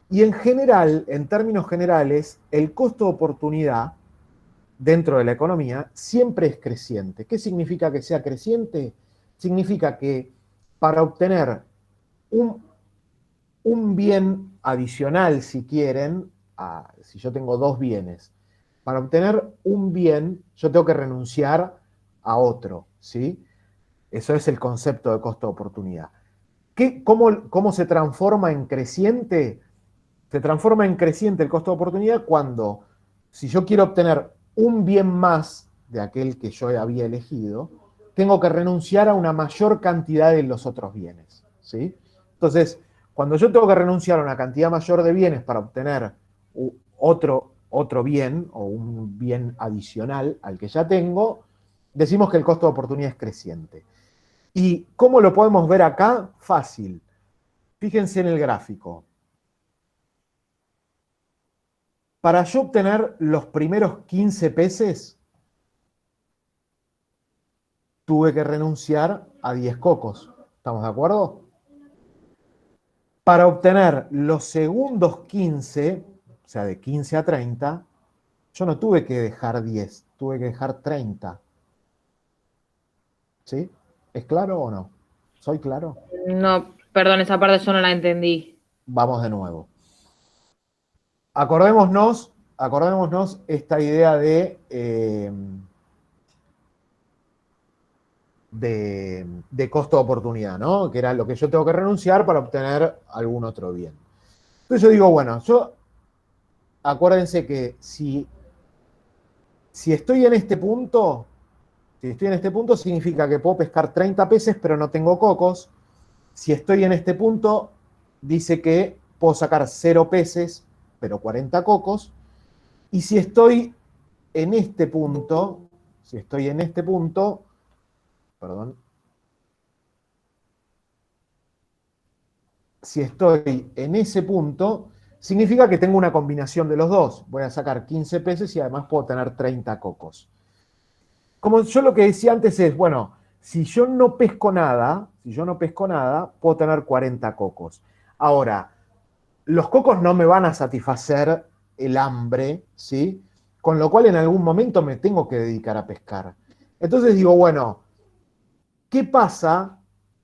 Y en general, en términos generales, el costo de oportunidad dentro de la economía siempre es creciente. ¿Qué significa que sea creciente? Significa que para obtener un bien adicional, si quieren, si yo tengo 2 bienes, para obtener un bien yo tengo que renunciar a otro, ¿sí? Eso es el concepto de costo de oportunidad. ¿Cómo se transforma en creciente? Se transforma en creciente el costo de oportunidad cuando, si yo quiero obtener un bien más de aquel que yo había elegido, tengo que renunciar a una mayor cantidad de los otros bienes, ¿sí? Entonces, Cuando yo tengo que renunciar a una cantidad mayor de bienes para obtener otro bien o un bien adicional al que ya tengo, decimos que el costo de oportunidad es creciente. ¿Y cómo lo podemos ver acá? Fácil. Fíjense en el gráfico. Para yo obtener los primeros 15 pesos, tuve que renunciar a 10 cocos. ¿Estamos de acuerdo? Para obtener los segundos 15, o sea, de 15 a 30, yo no tuve que dejar 10, tuve que dejar 30. ¿Sí? ¿Es claro o no? ¿Soy claro? No, perdón, esa parte yo no la entendí. Vamos de nuevo. Acordémonos esta idea de costo de oportunidad, ¿no? Que era lo que yo tengo que renunciar para obtener algún otro bien. Entonces yo digo, bueno, acuérdense que si estoy en este punto, significa que puedo pescar 30 peces, pero no tengo cocos. Si estoy en este punto, dice que puedo sacar 0 peces, pero 40 cocos. Y si estoy en este punto, perdón, si estoy en ese punto, significa que tengo una combinación de los dos. Voy a sacar 15 peces y además puedo tener 30 cocos. Como yo lo que decía antes es, bueno, si yo no pesco nada, puedo tener 40 cocos. Ahora, los cocos no me van a satisfacer el hambre, ¿sí? Con lo cual en algún momento me tengo que dedicar a pescar. Entonces digo, bueno, ¿qué pasa,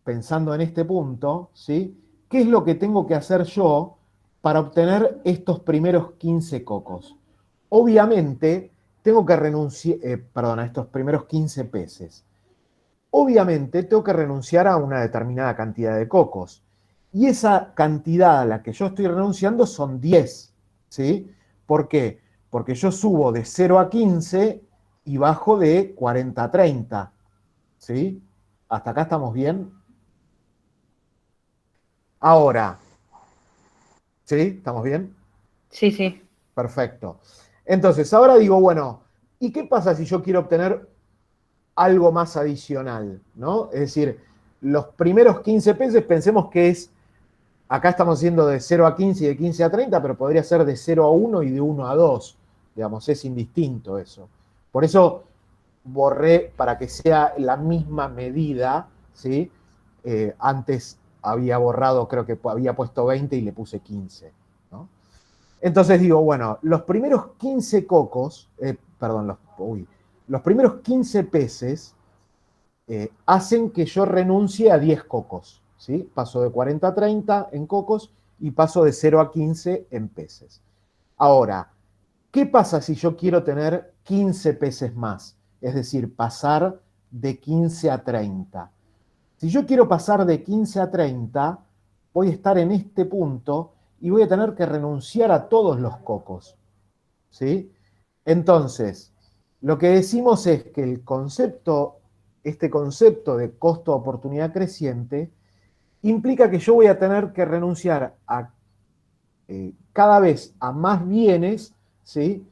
pensando en este punto, ¿sí? ¿Qué es lo que tengo que hacer yo para obtener estos primeros 15 cocos? Obviamente, tengo que renunciar, a estos primeros 15 peces. Obviamente, tengo que renunciar a una determinada cantidad de cocos. Y esa cantidad a la que yo estoy renunciando son 10, ¿sí? ¿Por qué? Porque yo subo de 0 a 15 y bajo de 40 a 30, ¿sí? ¿Hasta acá estamos bien? Ahora, ¿sí? ¿Estamos bien? Sí, sí. Perfecto. Entonces, ahora digo, bueno, ¿y qué pasa si yo quiero obtener algo más adicional, ¿no? Es decir, los primeros 15 pesos, pensemos que acá estamos haciendo de 0 a 15 y de 15 a 30, pero podría ser de 0 a 1 y de 1 a 2, digamos, es indistinto eso. Por eso borré para que sea la misma medida, ¿sí? Antes había borrado, creo que había puesto 20 y le puse 15, ¿no? Entonces digo, bueno, los primeros 15 cocos, los primeros 15 peces hacen que yo renuncie a 10 cocos, ¿sí? Paso de 40 a 30 en cocos y paso de 0 a 15 en peces. Ahora, ¿qué pasa si yo quiero tener 15 peces más? Es decir, pasar de 15 a 30. Si yo quiero pasar de 15 a 30, voy a estar en este punto y voy a tener que renunciar a todos los cocos, ¿sí? Entonces, lo que decimos es que este concepto de costo-oportunidad creciente implica que yo voy a tener que renunciar a cada vez a más bienes, ¿sí?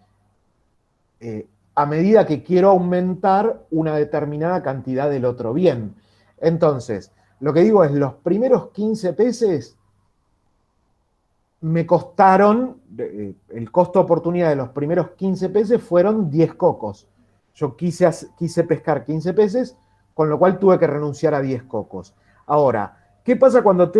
A medida que quiero aumentar una determinada cantidad del otro bien. Entonces, lo que digo es, los primeros 15 peces me costaron, el costo oportunidad de los primeros 15 peces fueron 10 cocos. Yo quise pescar 15 peces, con lo cual tuve que renunciar a 10 cocos. Ahora, ¿qué pasa cuando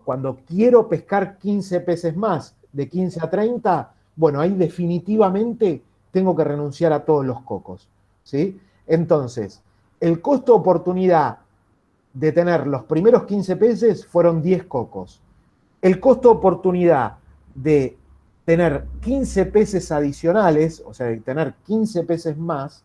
cuando quiero pescar 15 peces más, de 15 a 30? Bueno, ahí definitivamente tengo que renunciar a todos los cocos, ¿sí? Entonces, el costo oportunidad de tener los primeros 15 peces fueron 10 cocos. El costo oportunidad de tener 15 peces adicionales, o sea, de tener 15 peces más,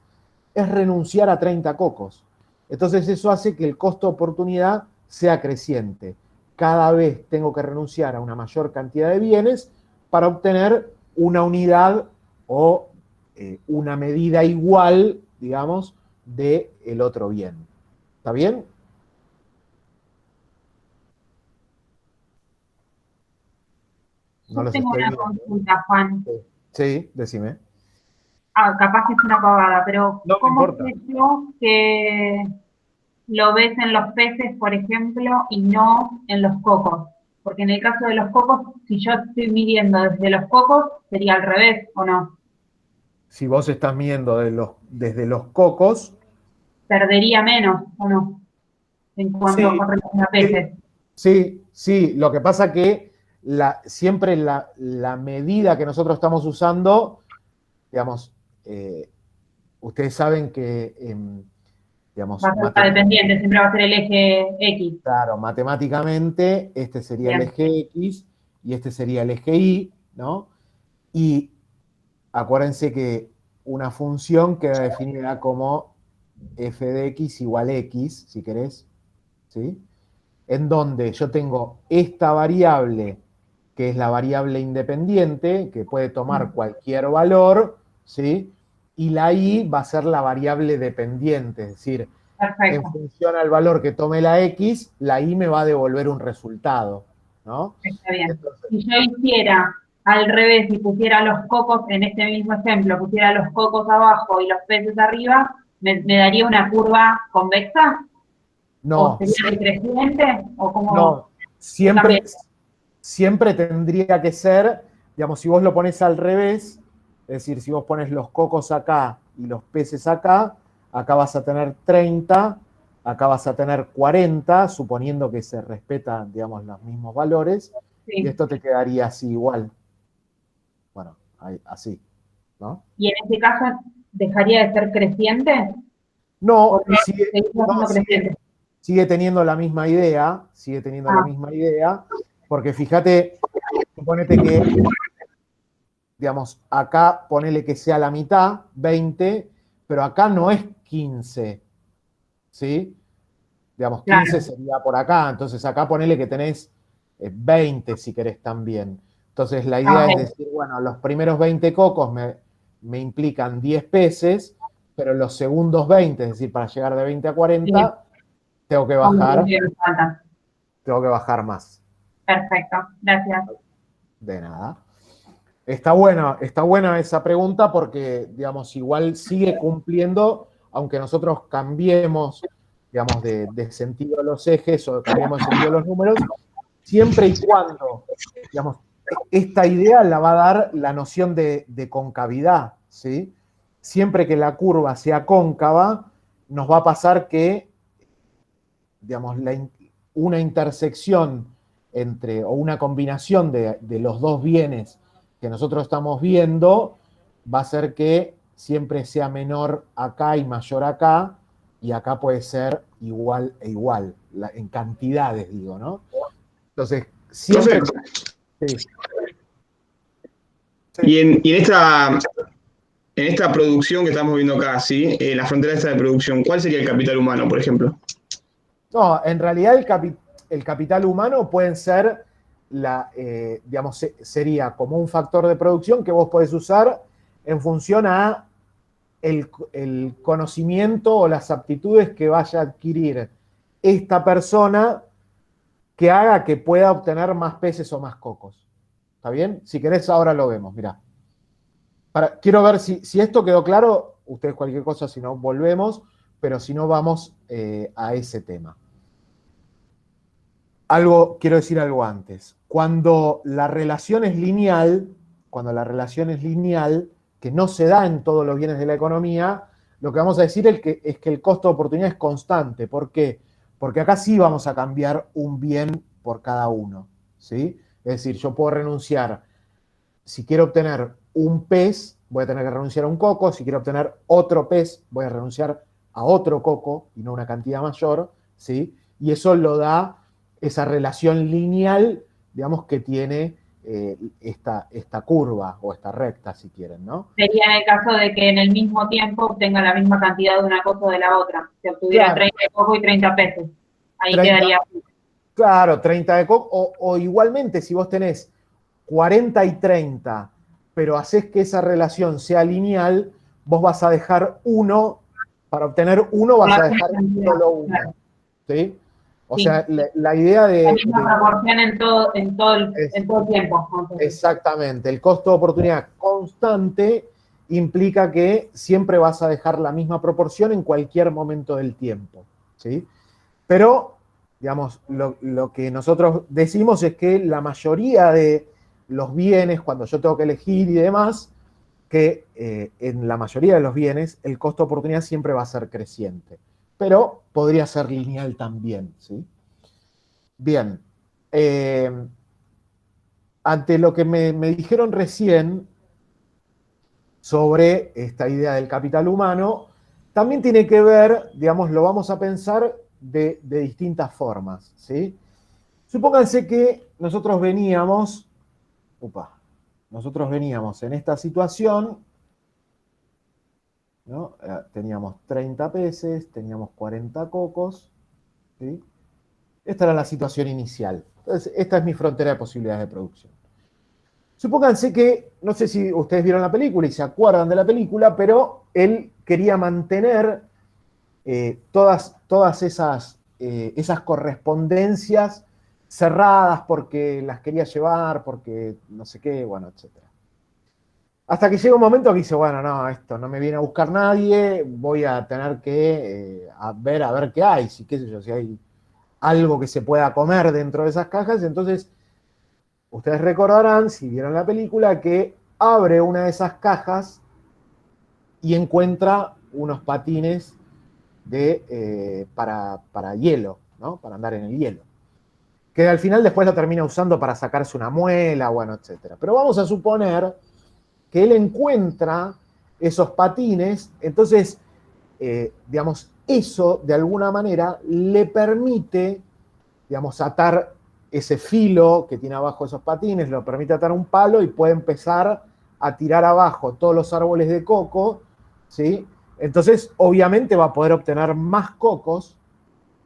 es renunciar a 30 cocos. Entonces eso hace que el costo oportunidad sea creciente. Cada vez tengo que renunciar a una mayor cantidad de bienes para obtener una unidad o una medida igual, digamos, del otro bien. ¿Está bien? No Yo los tengo estoy una viendo. consulta, Juan. Sí, decime. Capaz que es una pavada, pero No me ¿cómo importa. sé yo que lo ves en los peces, por ejemplo, y no en los cocos? Porque en el caso de los cocos, si yo estoy midiendo desde los cocos, sería al revés, ¿o no? Si vos estás midiendo desde los cocos, Perdería menos, ¿o no? En cuanto sí, con relación a sí, peces. sí. Lo que pasa que siempre la medida que nosotros estamos usando, digamos, ustedes saben que, Va digamos, a ser la dependiente, siempre va a ser el eje X. claro, matemáticamente este sería el Bien, eje X y este sería el eje Y, ¿no? Y acuérdense que una función queda definida como f de x igual x, si querés, ¿sí? En donde yo tengo esta variable, que es la variable independiente, que puede tomar cualquier valor, ¿sí? Y la y va a ser la variable dependiente, es decir, en perfecto, función al valor que tome la x, la y me va a devolver un resultado, ¿no? está bien. Entonces, Si yo hiciera al revés y pusiera los cocos, en este mismo ejemplo, pusiera los cocos abajo y los peces arriba, ¿me daría una curva convexa? ¿O no, sería decreciente? ¿O cómo no, cambia? siempre tendría que ser, digamos, si vos lo pones al revés, es decir, si vos pones los cocos acá y los peces acá, acá vas a tener 30, acá vas a tener 40, suponiendo que se respetan, digamos, los mismos valores, y Sí. esto te quedaría así igual. Bueno, así, ¿no? Y en este caso, ¿dejaría de ser creciente? ¿O No, seguiría no, siendo creciente? sigue teniendo la misma idea, sigue teniendo la Ah, misma idea, porque fíjate, suponete que, digamos, acá ponele que sea la mitad, 20, pero acá no es 15, ¿sí? Digamos, 15 claro. sería por acá, entonces acá ponele que tenés 20 si querés también. Entonces la Ah, idea es ok. decir, bueno, los primeros 20 cocos me implican 10 peces, pero los segundos 20, es decir, para llegar de 20 a Sí, 40, tengo que como bajar, que me falta. tengo que bajar más. Perfecto, gracias. De nada. Está buena esa pregunta porque, digamos, igual sigue cumpliendo, aunque nosotros cambiemos, digamos, de sentido los ejes o cambiemos de sentido los números, siempre y cuando, digamos, esta idea la va a dar la noción de concavidad, ¿sí? Siempre que la curva sea cóncava, nos va a pasar que, digamos, una intersección entre, o una combinación de los dos bienes que nosotros estamos viendo, va a ser que siempre sea menor acá y mayor acá, y acá puede ser igual e igual, en cantidades, digo, ¿no? Entonces, siempre... Profe, Sí, sí. y en esta producción que estamos viendo acá, ¿sí? La frontera esta de producción, ¿cuál sería el capital humano, por ejemplo? No, en realidad el capital humano pueden ser, digamos, sería como un factor de producción que vos podés usar en función a el conocimiento o las aptitudes que vaya a adquirir esta persona que haga que pueda obtener más peces o más cocos. ¿Está bien? Si querés, ahora lo vemos, mirá. Quiero ver si esto quedó claro, ustedes cualquier cosa, si no, volvemos, pero si no, vamos a ese tema. Quiero decir algo antes. Cuando la relación es lineal, que no se da en todos los bienes de la economía, lo que vamos a decir es que el costo de oportunidad es constante. ¿Por qué? Porque acá sí vamos a cambiar un bien por cada uno, ¿sí? Es decir, yo puedo renunciar, si quiero obtener un pez, voy a tener que renunciar a un coco, si quiero obtener otro pez, voy a renunciar a otro coco y no una cantidad mayor, ¿sí? Y eso lo da esa relación lineal, digamos, que tiene esta curva o esta recta, si quieren, ¿no? Sería en el caso de que en el mismo tiempo obtenga la misma cantidad de una cosa o de la otra. Si obtuviera Claro, 30 de coco y 30 pesos. Ahí 30, quedaría. claro, 30 de coco, o igualmente si vos tenés 40 y 30, pero haces que esa relación sea lineal, vos vas a dejar uno, para obtener uno vas La a misma dejar cantidad, solo uno, claro. ¿sí? O Sí. sea, la idea La misma proporción en todo el tiempo. Exactamente, el costo de oportunidad constante implica que siempre vas a dejar la misma proporción en cualquier momento del tiempo, ¿sí? Pero, digamos, lo que nosotros decimos es que la mayoría de los bienes, cuando yo tengo que elegir y demás, que en la mayoría de los bienes el costo de oportunidad siempre va a ser creciente, pero podría ser lineal también, ¿sí? Bien, ante lo que me dijeron recién sobre esta idea del capital humano, también tiene que ver, digamos, lo vamos a pensar de distintas formas, ¿sí? Supónganse que nosotros veníamos en esta situación, ¿no? Teníamos 30 peces, teníamos 40 cocos, ¿sí? Esta era la situación inicial. Entonces, esta es mi frontera de posibilidades de producción. Supónganse que, no sé si ustedes vieron la película y se acuerdan de la película, pero él quería mantener todas esas correspondencias cerradas porque las quería llevar, porque no sé qué, bueno, etc. Hasta que llega un momento que dice, bueno, no, esto no me viene a buscar nadie, voy a tener que a ver qué hay, si qué sé yo, si hay algo que se pueda comer dentro de esas cajas. Entonces, ustedes recordarán, si vieron la película, que abre una de esas cajas y encuentra unos patines para hielo, ¿no? Para andar en el hielo. Que al final después lo termina usando para sacarse una muela, bueno, etc. Pero vamos a suponer que él encuentra esos patines, entonces, digamos, eso de alguna manera le permite, digamos, atar ese filo que tiene abajo esos patines, lo permite atar un palo y puede empezar a tirar abajo todos los árboles de coco, ¿sí? Entonces, obviamente va a poder obtener más cocos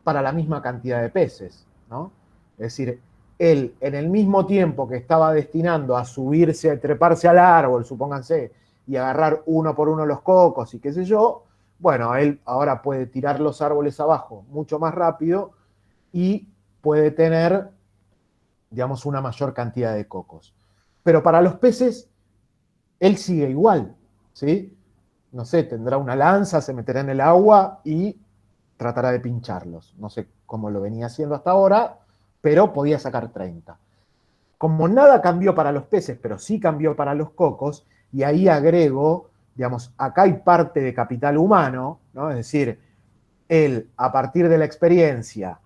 para la misma cantidad de peces, ¿no? Es decir, él en el mismo tiempo que estaba destinando a subirse, a treparse al árbol, supónganse, y agarrar uno por uno los cocos y qué sé yo, bueno, él ahora puede tirar los árboles abajo mucho más rápido y puede tener, digamos, una mayor cantidad de cocos. Pero para los peces, él sigue igual, ¿sí? No sé, tendrá una lanza, se meterá en el agua y tratará de pincharlos. No sé cómo lo venía haciendo hasta ahora, pero podía sacar 30. Como nada cambió para los peces, pero sí cambió para los cocos, y ahí agrego, digamos, acá hay parte de capital humano, ¿no? Es decir, él, a partir de la experiencia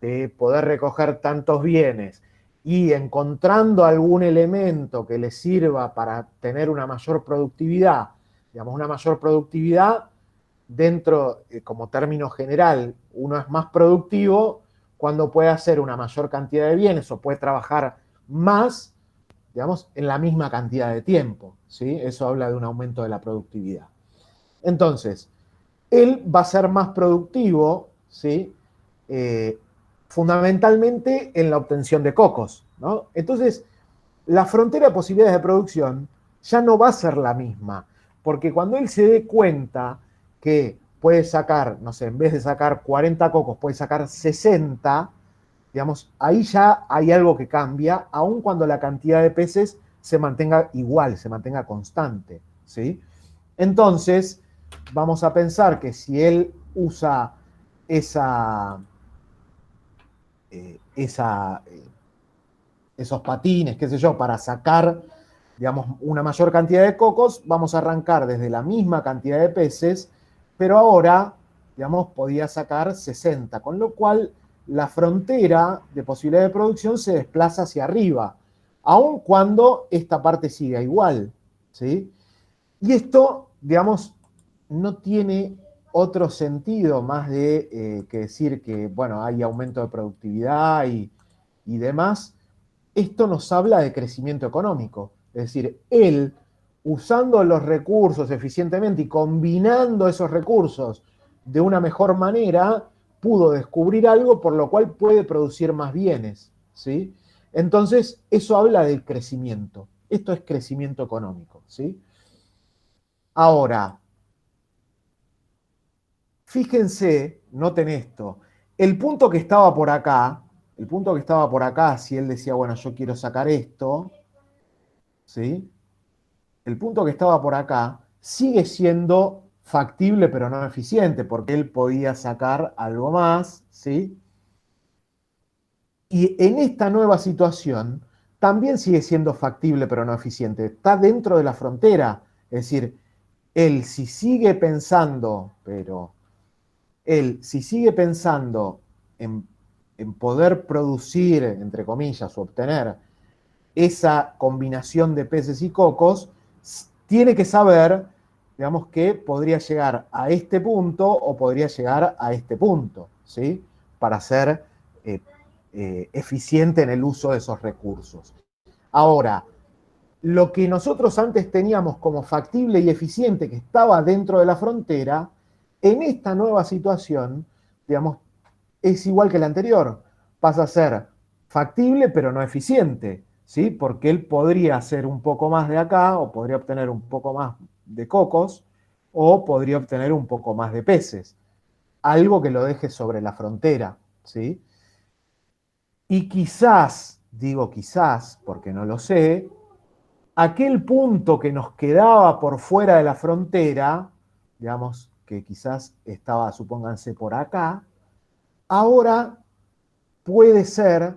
de poder recoger tantos bienes y encontrando algún elemento que le sirva para tener una mayor productividad, digamos, una mayor productividad dentro, como término general, uno es más productivo cuando puede hacer una mayor cantidad de bienes o puede trabajar más, digamos, en la misma cantidad de tiempo, ¿sí? Eso habla de un aumento de la productividad. Entonces, él va a ser más productivo, ¿sí? Eh, fundamentalmente en la obtención de cocos, ¿no? Entonces, la frontera de posibilidades de producción ya no va a ser la misma, porque cuando él se dé cuenta que puede sacar, no sé, en vez de sacar 40 cocos, puede sacar 60, digamos, ahí ya hay algo que cambia, aun cuando la cantidad de peces se mantenga igual, se mantenga constante, ¿sí? Entonces, vamos a pensar que si él usa esa, esa esos patines, qué sé yo, para sacar, digamos, una mayor cantidad de cocos, vamos a arrancar desde la misma cantidad de peces, pero ahora, digamos, podía sacar 60, con lo cual la frontera de posibilidad de producción se desplaza hacia arriba, aun cuando esta parte siga igual, ¿sí? Y esto, digamos, no tiene otro sentido más de que decir que, bueno, hay aumento de productividad y demás. Esto nos habla de crecimiento económico. Es decir, él, usando los recursos eficientemente y combinando esos recursos de una mejor manera, pudo descubrir algo por lo cual puede producir más bienes, ¿sí? Entonces, eso habla del crecimiento. Esto es crecimiento económico, ¿sí? Ahora, fíjense, noten esto, el punto que estaba por acá, si él decía, bueno, yo quiero sacar esto, ¿sí? El punto que estaba por acá sigue siendo factible pero no eficiente, porque él podía sacar algo más, ¿sí? Y en esta nueva situación también sigue siendo factible pero no eficiente. Está dentro de la frontera. Es decir, él si sigue pensando, si sigue pensando en, en poder producir, entre comillas, o obtener esa combinación de peces y cocos, tiene que saber, digamos, que podría llegar a este punto o podría llegar a este punto, ¿sí? Para ser eficiente en el uso de esos recursos. Ahora, lo que nosotros antes teníamos como factible y eficiente, que estaba dentro de la frontera, en esta nueva situación, digamos, es igual que la anterior. Pasa a ser factible, pero no eficiente, ¿sí? Porque él podría hacer un poco más de acá, o podría obtener un poco más de cocos, o podría obtener un poco más de peces. Algo que lo deje sobre la frontera, ¿sí? Y quizás, digo quizás, porque no lo sé, aquel punto que nos quedaba por fuera de la frontera, digamos que quizás estaba, supónganse, por acá, ahora puede ser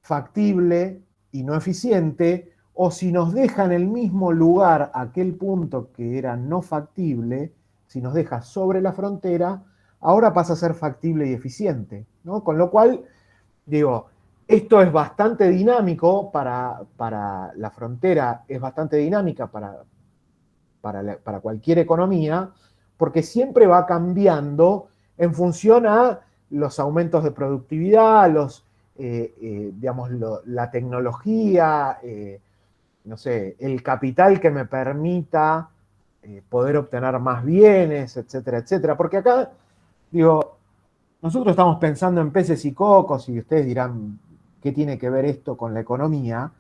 factible y no eficiente, o si nos deja en el mismo lugar aquel punto que era no factible, si nos deja sobre la frontera, ahora pasa a ser factible y eficiente, ¿no? Con lo cual, digo, esto es bastante dinámico para la frontera, es bastante dinámica para cualquier economía, porque siempre va cambiando en función a los aumentos de productividad, digamos, la tecnología, no sé, el capital que me permita poder obtener más bienes, etcétera, etcétera. Porque acá, digo, nosotros estamos pensando en peces y cocos y ustedes dirán, ¿qué tiene que ver esto con la economía?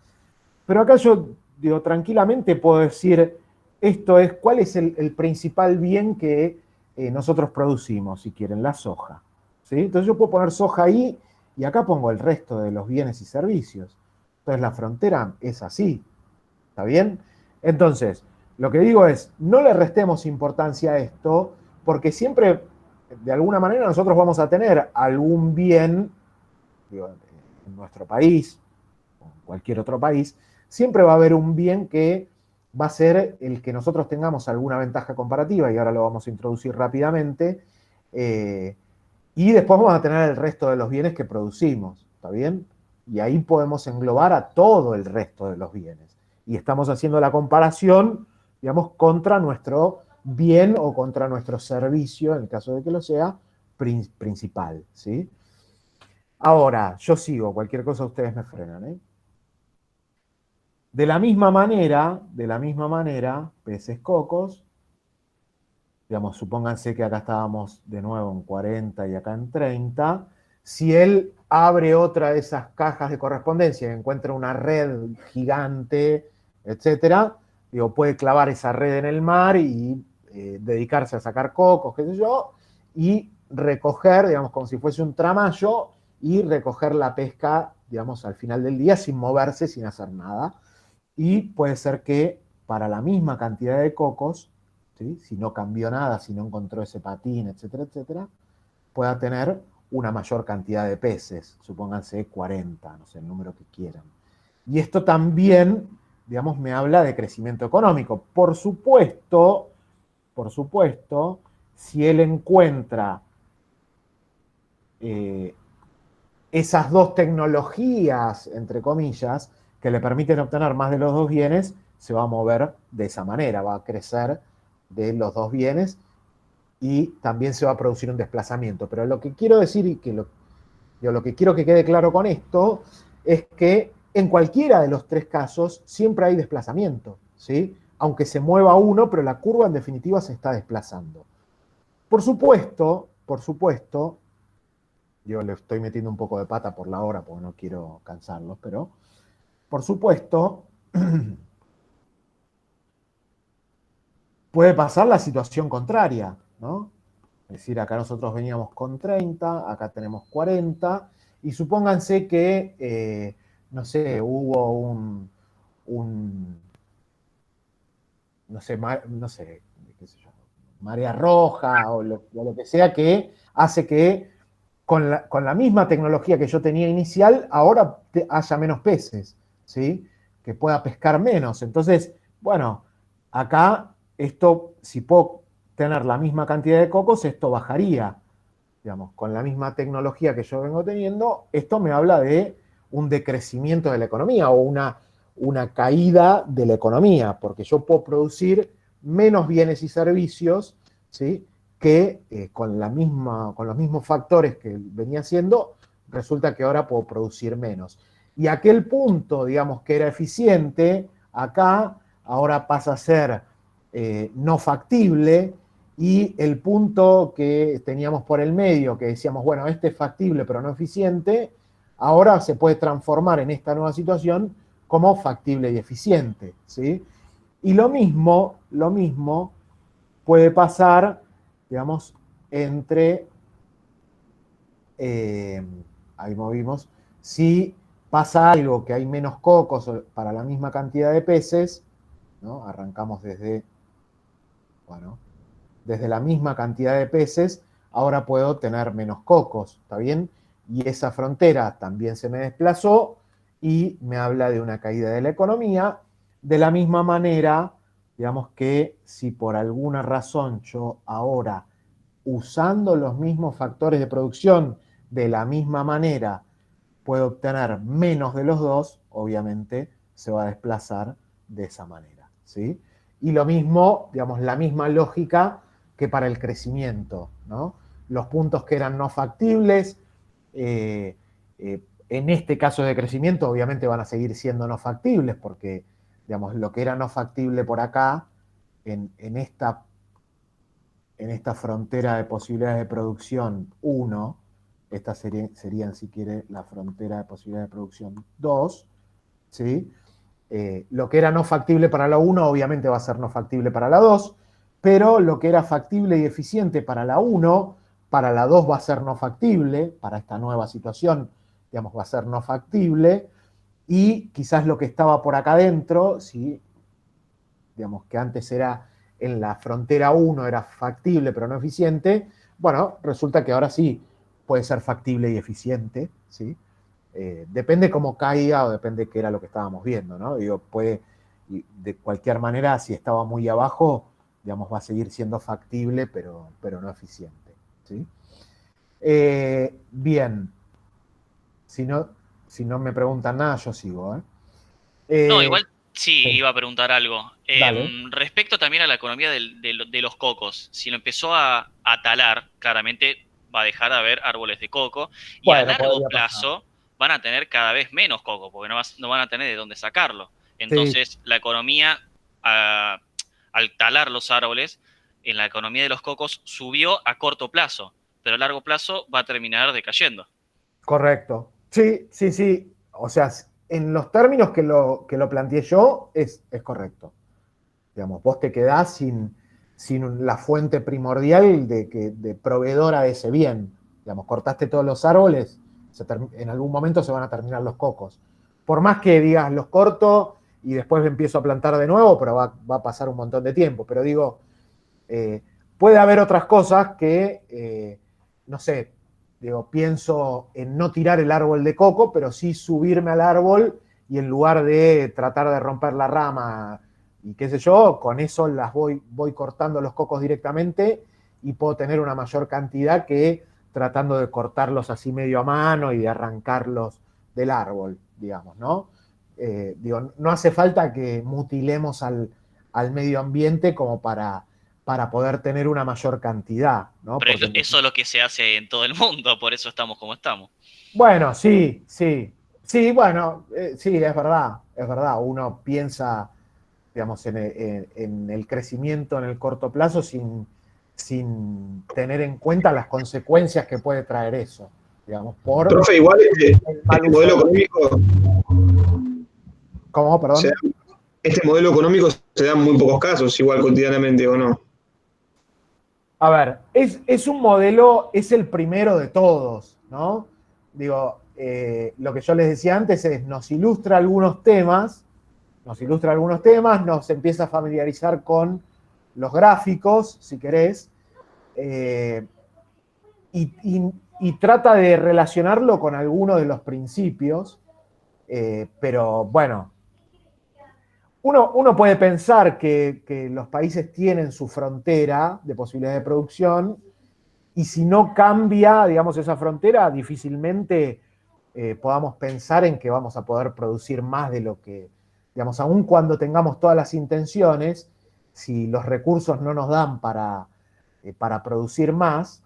Pero acá yo, digo, tranquilamente puedo decir, esto es, ¿cuál es el principal bien que nosotros producimos, si quieren? La soja, ¿sí? Entonces yo puedo poner soja ahí y acá pongo el resto de los bienes y servicios. Entonces la frontera es así, ¿está bien? Entonces, lo que digo es, no le restemos importancia a esto, porque siempre, de alguna manera, nosotros vamos a tener algún bien, digo, en nuestro país, o en cualquier otro país, siempre va a haber un bien que va a ser el que nosotros tengamos alguna ventaja comparativa, y ahora lo vamos a introducir rápidamente, y después vamos a tener el resto de los bienes que producimos, ¿está bien? Y ahí podemos englobar a todo el resto de los bienes. Y estamos haciendo la comparación, digamos, contra nuestro bien o contra nuestro servicio, en el caso de que lo sea, principal, ¿sí? Ahora, yo sigo, cualquier cosa ustedes me frenan, ¿eh? De la misma manera, peces cocos, digamos, supónganse que acá estábamos de nuevo en 40 y acá en 30, si él abre otra de esas cajas de correspondencia y encuentra una red gigante, etcétera, digo, puede clavar esa red en el mar y dedicarse a sacar cocos, qué sé yo, y recoger, digamos, como si fuese un tramallo, y recoger la pesca, digamos, al final del día sin moverse, sin hacer nada. Y puede ser que para la misma cantidad de cocos, ¿sí? Si no cambió nada, si no encontró ese patín, etcétera, etcétera, pueda tener una mayor cantidad de peces, supónganse 40, no sé, el número que quieran. Y esto también, digamos, me habla de crecimiento económico. Por supuesto, si él encuentra eh, esas dos tecnologías, entre comillas, que le permiten obtener más de los dos bienes, se va a mover de esa manera, va a crecer de los dos bienes y también se va a producir un desplazamiento. Pero lo que quiero decir y que lo que quiero que quede claro con esto es que en cualquiera de los tres casos siempre hay desplazamiento, ¿sí? Aunque se mueva uno, pero la curva en definitiva se está desplazando. Por supuesto, yo le estoy metiendo un poco de pata por la hora porque no quiero cansarlos, pero por supuesto puede pasar la situación contraria, ¿no? Es decir, acá nosotros veníamos con 30, acá tenemos 40, y supónganse que, no sé, hubo no sé, qué sé yo, marea roja o lo que sea que hace que con la misma tecnología que yo tenía inicial, ahora haya menos peces, ¿sí? Que pueda pescar menos. Entonces, bueno, acá esto, si puedo tener la misma cantidad de cocos, esto bajaría, digamos, con la misma tecnología que yo vengo teniendo, esto me habla de un decrecimiento de la economía o una caída de la economía, porque yo puedo producir menos bienes y servicios, ¿sí? Que con los mismos factores que venía haciendo, resulta que ahora puedo producir menos. Y aquel punto, digamos, que era eficiente, acá ahora pasa a ser no factible, y el punto que teníamos por el medio, que decíamos, bueno, este es factible pero no eficiente, ahora se puede transformar en esta nueva situación como factible y eficiente, ¿sí? Y lo mismo puede pasar, digamos, entre, ahí movimos, si pasa algo que hay menos cocos para la misma cantidad de peces, ¿no? Arrancamos desde la misma cantidad de peces, ahora puedo tener menos cocos, ¿está bien? Y esa frontera también se me desplazó y me habla de una caída de la economía, de la misma manera, digamos que si por alguna razón yo ahora, usando los mismos factores de producción de la misma manera, puedo obtener menos de los dos, obviamente se va a desplazar de esa manera, ¿sí? Y lo mismo, digamos, la misma lógica que para el crecimiento, ¿no? Los puntos que eran no factibles, en este caso de crecimiento, obviamente van a seguir siendo no factibles, porque, digamos, lo que era no factible por acá, en esta frontera de posibilidades de producción 1, esta serían, si quiere, la frontera de posibilidades de producción 2, ¿sí? Lo que era no factible para la 1, obviamente va a ser no factible para la 2, pero lo que era factible y eficiente para la 1, para la 2 va a ser no factible, para esta nueva situación, digamos, va a ser no factible, y quizás lo que estaba por acá adentro, ¿sí? Digamos que antes era en la frontera 1, era factible pero no eficiente, bueno, resulta que ahora sí puede ser factible y eficiente, ¿sí? Depende cómo caiga o depende qué era lo que estábamos viendo, ¿no? Digo, de cualquier manera, si estaba muy abajo, digamos, va a seguir siendo factible, pero no eficiente, ¿sí? Bien, si no me preguntan nada, yo sigo, No, ¿eh? igual sí Sí, iba a preguntar algo. dale. Respecto también a la economía de los cocos, si lo empezó a talar, claramente va a dejar de haber árboles de coco y a Bueno, largo podría pasar. plazo van a tener cada vez menos coco porque no van a tener de dónde sacarlo. Sí, Entonces, la economía, al talar los árboles, en la economía de los cocos subió a corto plazo, pero a largo plazo va a terminar decayendo. correcto. Sí, sí, sí. O sea, en los términos que lo planteé yo, es correcto. Digamos, vos te quedás sin la fuente primordial de proveedora de ese bien. Digamos, cortaste todos los árboles, en algún momento se van a terminar los cocos. Por más que digas, los corto y después empiezo a plantar de nuevo, pero va a pasar un montón de tiempo. Pero digo, puede haber otras cosas que, no sé, digo, pienso en no tirar el árbol de coco, pero sí subirme al árbol y en lugar de tratar de romper la rama y qué sé yo, con eso voy cortando los cocos directamente y puedo tener una mayor cantidad que tratando de cortarlos así medio a mano y de arrancarlos del árbol, digamos, ¿no? Digo, no hace falta que mutilemos al medio ambiente como para poder tener una mayor cantidad, ¿no? Pero Porque, eso es lo que se hace en todo el mundo, por eso estamos como estamos. bueno, sí, sí, sí, bueno, sí, es verdad, uno piensa, digamos, en el crecimiento en el corto plazo sin tener en cuenta las consecuencias que puede traer eso, digamos, por Profe, igual el mal este uso modelo de... económico ¿Cómo, se perdón? da, este modelo económico se da en muy pocos casos, igual cotidianamente, ¿o no? A ver, es un modelo, es el primero de todos, ¿no? Digo, lo que yo les decía antes es, nos ilustra algunos temas, nos empieza a familiarizar con los gráficos, si querés, eh, y trata de relacionarlo con algunos de los principios, pero bueno, uno puede pensar que los países tienen su frontera de posibilidades de producción, y si no cambia, digamos, esa frontera, difícilmente podamos pensar en que vamos a poder producir más de lo que, digamos, aun cuando tengamos todas las intenciones, si los recursos no nos dan para producir más,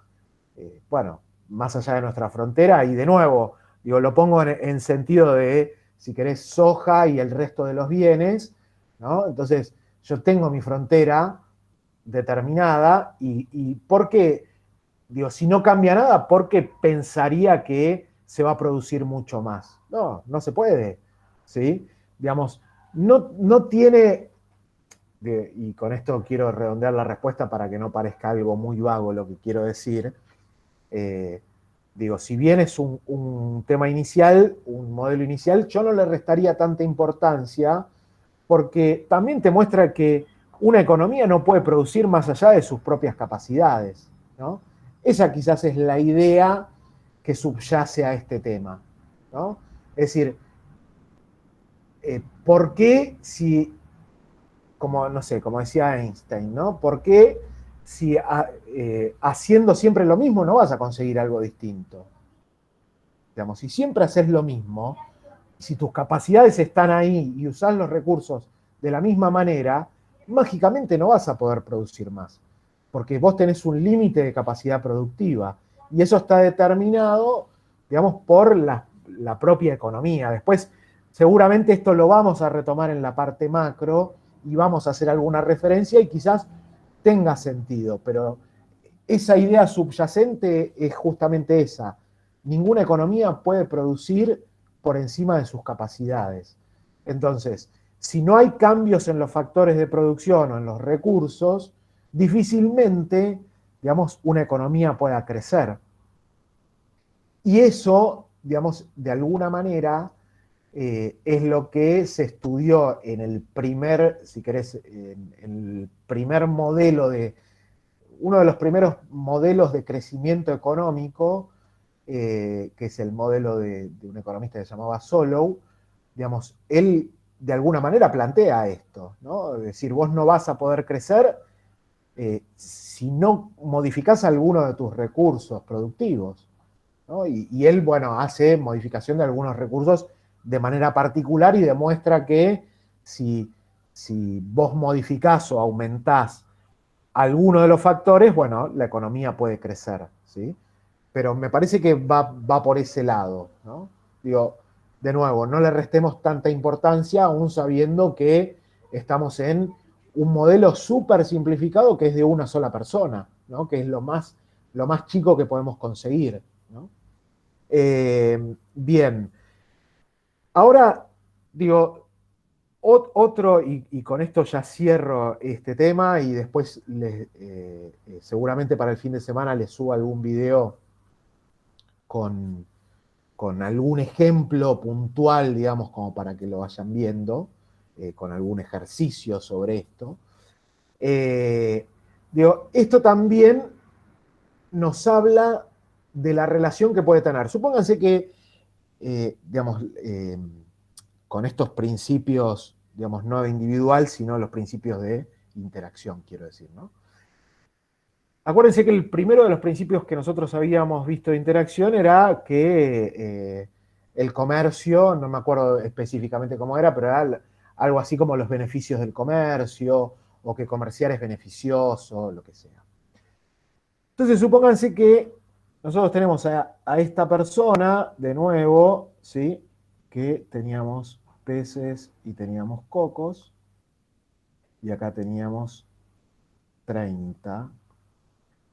bueno, más allá de nuestra frontera, y de nuevo, digo, lo pongo en sentido de, si querés, soja y el resto de los bienes, ¿no? Entonces, yo tengo mi frontera determinada, y ¿por qué? Digo, si no cambia nada, ¿por qué pensaría que se va a producir mucho más? No, no se puede, ¿sí? Digamos, no tiene, y con esto quiero redondear la respuesta para que no parezca algo muy vago lo que quiero decir. Digo, si bien es un tema inicial, un modelo inicial, yo no le restaría tanta importancia, porque también te muestra que una economía no puede producir más allá de sus propias capacidades, ¿no? Esa quizás es la idea que subyace a este tema, ¿no? Es decir, ¿por qué si, como, no sé, como decía Einstein, ¿no? ¿Por qué si haciendo siempre lo mismo no vas a conseguir algo distinto? Digamos, si siempre haces lo mismo, si tus capacidades están ahí y usás los recursos de la misma manera, mágicamente no vas a poder producir más, porque vos tenés un límite de capacidad productiva, y eso está determinado, digamos, por la propia economía. Después, seguramente esto lo vamos a retomar en la parte macro, y vamos a hacer alguna referencia, y quizás tenga sentido, pero esa idea subyacente es justamente esa. Ninguna economía puede producir por encima de sus capacidades. Entonces, si no hay cambios en los factores de producción o en los recursos, difícilmente, digamos, una economía pueda crecer. Y eso, digamos, de alguna manera, es lo que se estudió en el primer, si querés, en el primer modelo uno de los primeros modelos de crecimiento económico, que es el modelo de un economista que se llamaba Solow. Digamos, él de alguna manera plantea esto, ¿no? Es decir, vos no vas a poder crecer si no modificás alguno de tus recursos productivos, ¿no? Y él, bueno, hace modificación de algunos recursos de manera particular, y demuestra que si vos modificás o aumentás alguno de los factores, bueno, la economía puede crecer, ¿sí? Pero me parece que va por ese lado, ¿no? Digo, de nuevo, no le restemos tanta importancia, aún sabiendo que estamos en un modelo súper simplificado que es de una sola persona, ¿no? Que es lo más chico que podemos conseguir, ¿no? Bien. Ahora, digo, otro, y con esto ya cierro este tema, y después seguramente para el fin de semana les subo algún video con algún ejemplo puntual, digamos, como para que lo vayan viendo, con algún ejercicio sobre esto. Digo, esto también nos habla de la relación que puede tener. Supónganse que, digamos, con estos principios, digamos, no de individual, sino los principios de interacción, quiero decir, ¿no? Acuérdense que el primero de los principios que nosotros habíamos visto de interacción era que el comercio, no me acuerdo específicamente cómo era, pero era algo así como los beneficios del comercio, o que comerciar es beneficioso, lo que sea. Entonces, supónganse que nosotros tenemos a esta persona, de nuevo, ¿sí? Que teníamos peces y teníamos cocos, y acá teníamos 30,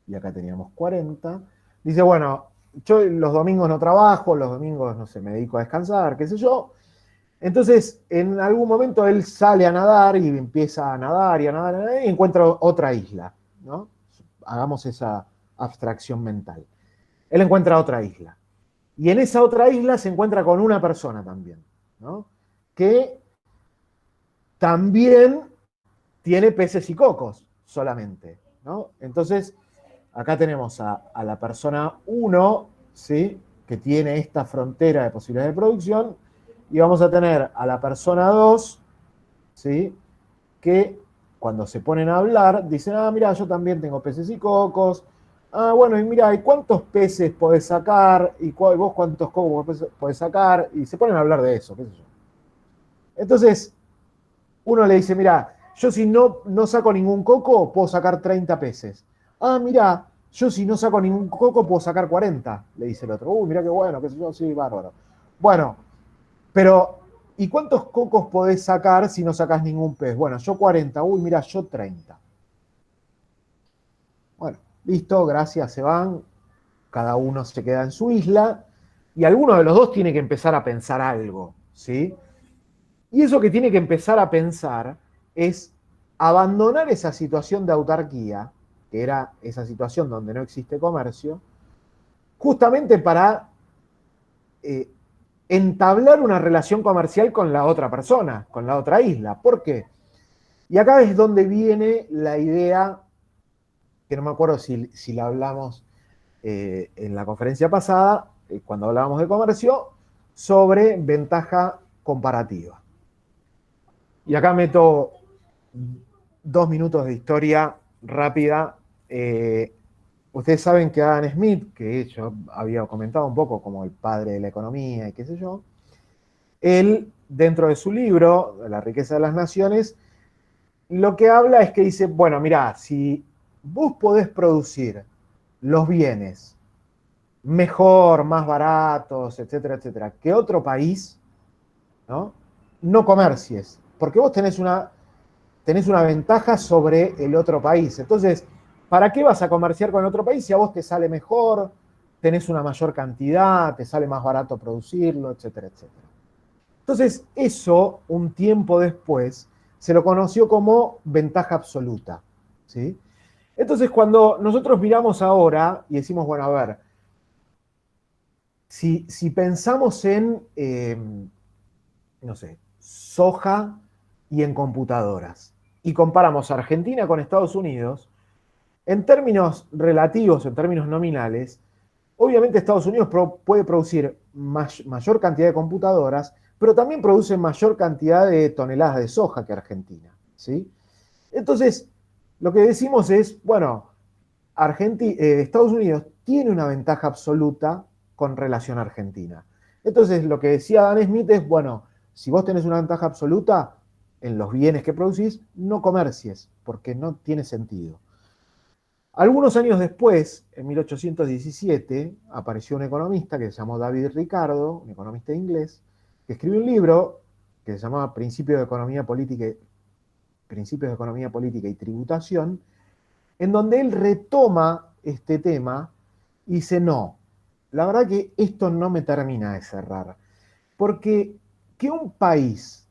y acá teníamos 40. Dice, bueno, yo los domingos no trabajo, los domingos, no sé, me dedico a descansar, qué sé yo. Entonces, en algún momento él sale a nadar y empieza a nadar y a nadar, y encuentra otra isla, ¿no? hagamos esa abstracción mental. Él encuentra otra isla. Y en esa otra isla se encuentra con una persona también, ¿no? Que también tiene peces y cocos solamente, ¿no? Entonces, acá tenemos a la persona 1, ¿sí? Que tiene esta frontera de posibilidades de producción, y vamos a tener a la persona 2, ¿sí? Que cuando se ponen a hablar, dicen, mira, yo también tengo peces y cocos. Bueno, y mira, ¿y cuántos peces podés sacar? ¿Y vos cuántos cocos podés sacar? Y se ponen a hablar de eso, qué sé yo. Entonces, uno le dice, mira, yo si no saco ningún coco, puedo sacar 30 peces. Mira, yo si no saco ningún coco, puedo sacar 40, le dice el otro. Mira qué bueno, qué sé yo, sí, bárbaro. Bueno, pero, ¿y cuántos cocos podés sacar si no sacás ningún pez? Bueno, yo 40, mira, yo 30. Bueno, listo, gracias, se van. Cada uno se queda en su isla. Y alguno de los dos tiene que empezar a pensar algo, ¿sí? Y eso que tiene que empezar a pensar es abandonar esa situación de autarquía, que era esa situación donde no existe comercio, justamente para entablar una relación comercial con la otra persona, con la otra isla. ¿Por qué? Y acá es donde viene la idea, que no me acuerdo si la hablamos en la conferencia pasada, cuando hablábamos de comercio, sobre ventaja comparativa. Y acá meto 2 minutos de historia rápida. Ustedes saben que Adam Smith, que yo había comentado un poco como el padre de la economía y qué sé yo, él, dentro de su libro, La riqueza de las naciones, lo que habla es que dice, bueno, mirá, si vos podés producir los bienes mejor, más baratos, etcétera, etcétera, que otro país, ¿no? No comercies, porque vos tenés una ventaja sobre el otro país. Entonces, ¿para qué vas a comerciar con el otro país si a vos te sale mejor, tenés una mayor cantidad, te sale más barato producirlo, etcétera, etcétera? Entonces, eso, un tiempo después, se lo conoció como ventaja absoluta, ¿sí? Entonces, cuando nosotros miramos ahora y decimos, bueno, a ver, si pensamos en, no sé, soja y en computadoras, y comparamos Argentina con Estados Unidos, en términos relativos, en términos nominales, obviamente Estados Unidos puede producir mayor cantidad de computadoras, pero también produce mayor cantidad de toneladas de soja que Argentina, ¿sí? Entonces, lo que decimos es, bueno, Estados Unidos tiene una ventaja absoluta con relación a Argentina. Entonces, lo que decía Adam Smith es, bueno, si vos tenés una ventaja absoluta en los bienes que producís, no comercies, porque no tiene sentido. Algunos años después, en 1817, apareció un economista que se llamó David Ricardo, un economista inglés, que escribió un libro que se llamaba Principios de Economía Política y Tributación, en donde él retoma este tema y dice, no, la verdad que esto no me termina de cerrar, porque que un país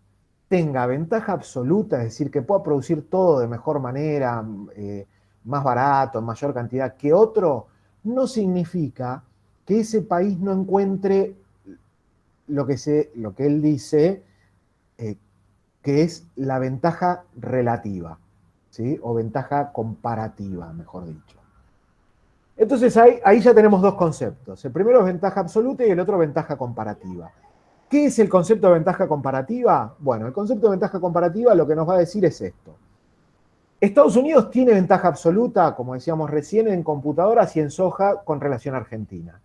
tenga ventaja absoluta, es decir, que pueda producir todo de mejor manera, más barato, en mayor cantidad que otro, no significa que ese país no encuentre lo que él dice, que es la ventaja relativa, ¿sí? O ventaja comparativa, mejor dicho. Entonces ahí ya tenemos dos conceptos. El primero es ventaja absoluta y el otro ventaja comparativa. ¿Qué es el concepto de ventaja comparativa? Bueno, el concepto de ventaja comparativa lo que nos va a decir es esto. Estados Unidos tiene ventaja absoluta, como decíamos recién, en computadoras y en soja con relación a Argentina.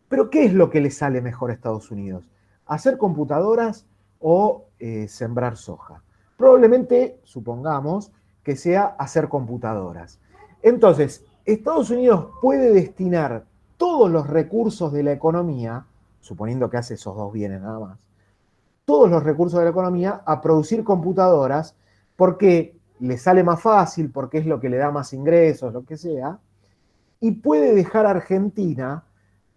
Pero ¿qué es lo que le sale mejor a Estados Unidos? ¿Hacer computadoras o sembrar soja? Probablemente, supongamos, que sea hacer computadoras. Entonces, Estados Unidos puede destinar todos los recursos de la economía, suponiendo que hace esos dos bienes nada más, todos los recursos de la economía a producir computadoras porque le sale más fácil, porque es lo que le da más ingresos, lo que sea, y puede dejar a Argentina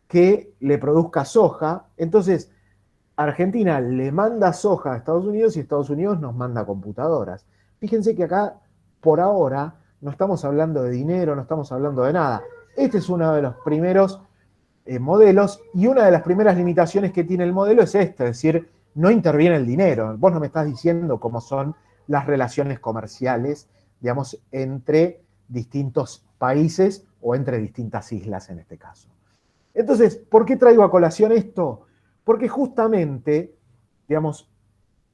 que le produzca soja. Entonces, Argentina le manda soja a Estados Unidos y Estados Unidos nos manda computadoras. Fíjense que acá, por ahora, no estamos hablando de dinero, no estamos hablando de nada. Este es uno de los primeros modelos, y una de las primeras limitaciones que tiene el modelo es esta, es decir, no interviene el dinero. Vos no me estás diciendo cómo son las relaciones comerciales, digamos, entre distintos países o entre distintas islas en este caso. Entonces, ¿por qué traigo a colación esto? Porque justamente, digamos,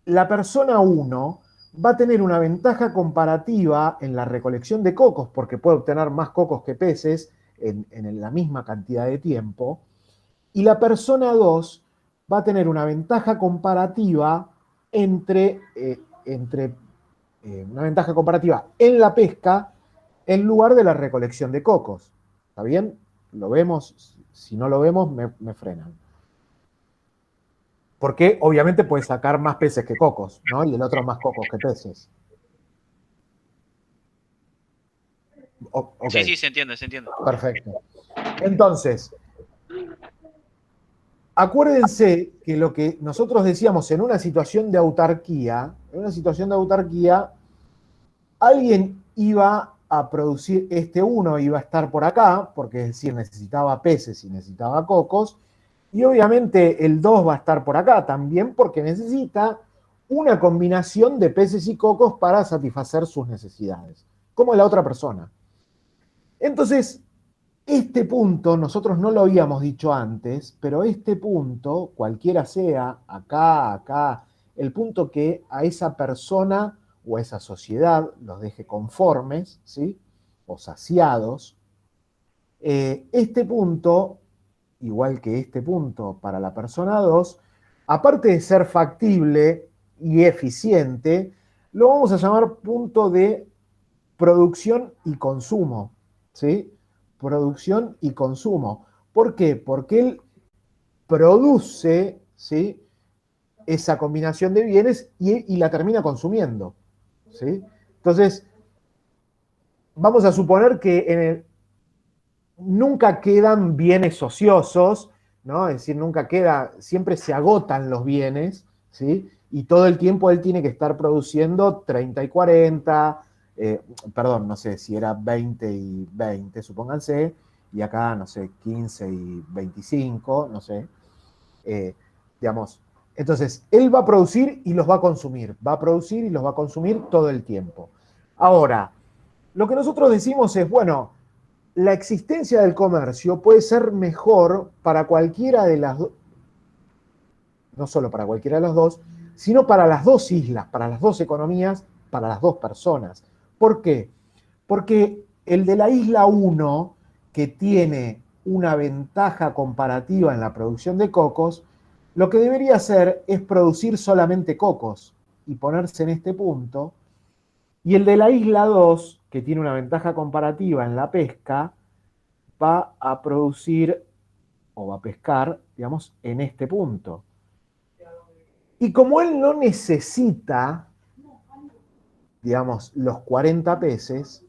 la persona 1 va a tener una ventaja comparativa en la recolección de cocos, porque puede obtener más cocos que peces en la misma cantidad de tiempo, y la persona 2 va a tener una ventaja comparativa una ventaja comparativa en la pesca en lugar de la recolección de cocos. ¿Está bien? ¿Lo vemos? Si no lo vemos, me frenan. Porque obviamente puede sacar más peces que cocos, ¿no? Y el otro más cocos que peces. Okay. Sí, se entiende, se entiende. Perfecto. Entonces, acuérdense que lo que nosotros decíamos en una situación de autarquía, alguien iba a producir, este uno iba a estar por acá, porque es decir, necesitaba peces y necesitaba cocos, y obviamente el 2 va a estar por acá también porque necesita una combinación de peces y cocos para satisfacer sus necesidades, como la otra persona. Entonces, este punto, nosotros no lo habíamos dicho antes, pero este punto, cualquiera sea, acá, el punto que a esa persona o a esa sociedad los deje conformes, ¿sí? O saciados, este punto, igual que este punto para la persona 2, aparte de ser factible y eficiente, lo vamos a llamar punto de producción y consumo, ¿sí? Producción y consumo. ¿Por qué? Porque él produce, ¿sí?, esa combinación de bienes y la termina consumiendo, ¿sí? Entonces, vamos a suponer que nunca quedan bienes ociosos, ¿no? Es decir, siempre se agotan los bienes, ¿sí? Y todo el tiempo él tiene que estar produciendo 30 y 40, perdón, no sé si era 20 y 20, supónganse, y acá, no sé, 15 y 25, no sé, digamos. Entonces, él va a producir y los va a consumir, va a producir y los va a consumir todo el tiempo. Ahora, lo que nosotros decimos es, bueno, la existencia del comercio puede ser mejor para cualquiera de las dos, no solo para cualquiera de las dos, sino para las dos islas, para las dos economías, para las dos personas. ¿Por qué? Porque el de la isla 1, que tiene una ventaja comparativa en la producción de cocos, lo que debería hacer es producir solamente cocos y ponerse en este punto. Y el de la isla 2, que tiene una ventaja comparativa en la pesca, va a producir o va a pescar, digamos, en este punto. Y como él no necesita, digamos, los 40 peces,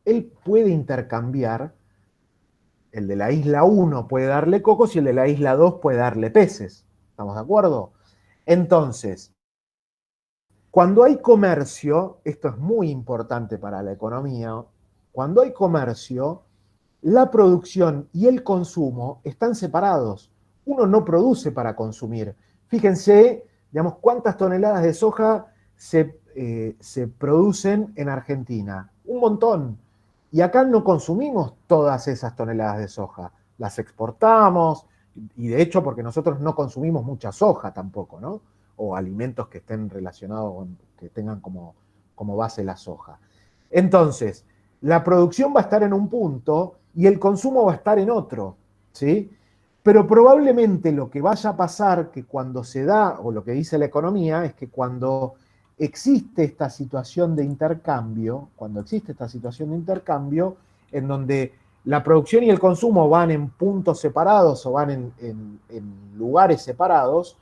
él puede intercambiar, el de la isla 1 puede darle cocos y el de la isla 2 puede darle peces. ¿Estamos de acuerdo? Entonces, cuando hay comercio, esto es muy importante para la economía, cuando hay comercio, la producción y el consumo están separados. Uno no produce para consumir. Fíjense, digamos, cuántas toneladas de soja se producen en Argentina. Un montón. Y acá no consumimos todas esas toneladas de soja. Las exportamos, y de hecho porque nosotros no consumimos mucha soja tampoco, ¿no? O alimentos que estén relacionados, que tengan como base la soja. Entonces, la producción va a estar en un punto y el consumo va a estar en otro, ¿sí? Pero probablemente lo que vaya a pasar, que cuando se da, o lo que dice la economía, es que cuando existe esta situación de intercambio, en donde la producción y el consumo van en puntos separados o van en lugares separados,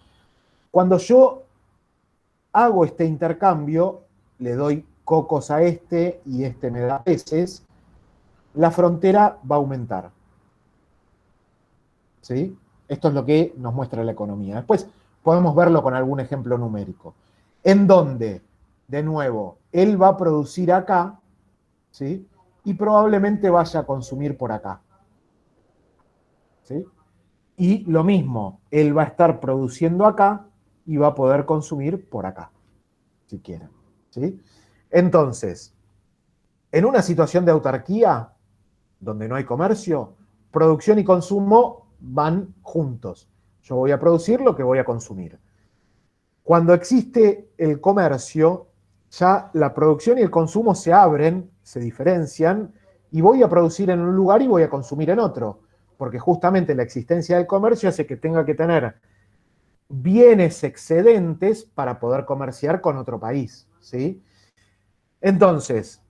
cuando yo hago este intercambio, le doy cocos a este y este me da peces, la frontera va a aumentar. ¿Sí? Esto es lo que nos muestra la economía. Después podemos verlo con algún ejemplo numérico. En donde, de nuevo, él va a producir acá, ¿sí? Y probablemente vaya a consumir por acá, ¿sí? Y lo mismo, él va a estar produciendo acá y va a poder consumir por acá, si quiere, ¿sí? Entonces, en una situación de autarquía, donde no hay comercio, producción y consumo van juntos. Yo voy a producir lo que voy a consumir. Cuando existe el comercio, ya la producción y el consumo se abren, se diferencian, y voy a producir en un lugar y voy a consumir en otro, porque justamente la existencia del comercio hace que tenga que tener bienes excedentes para poder comerciar con otro país, ¿sí? Entonces,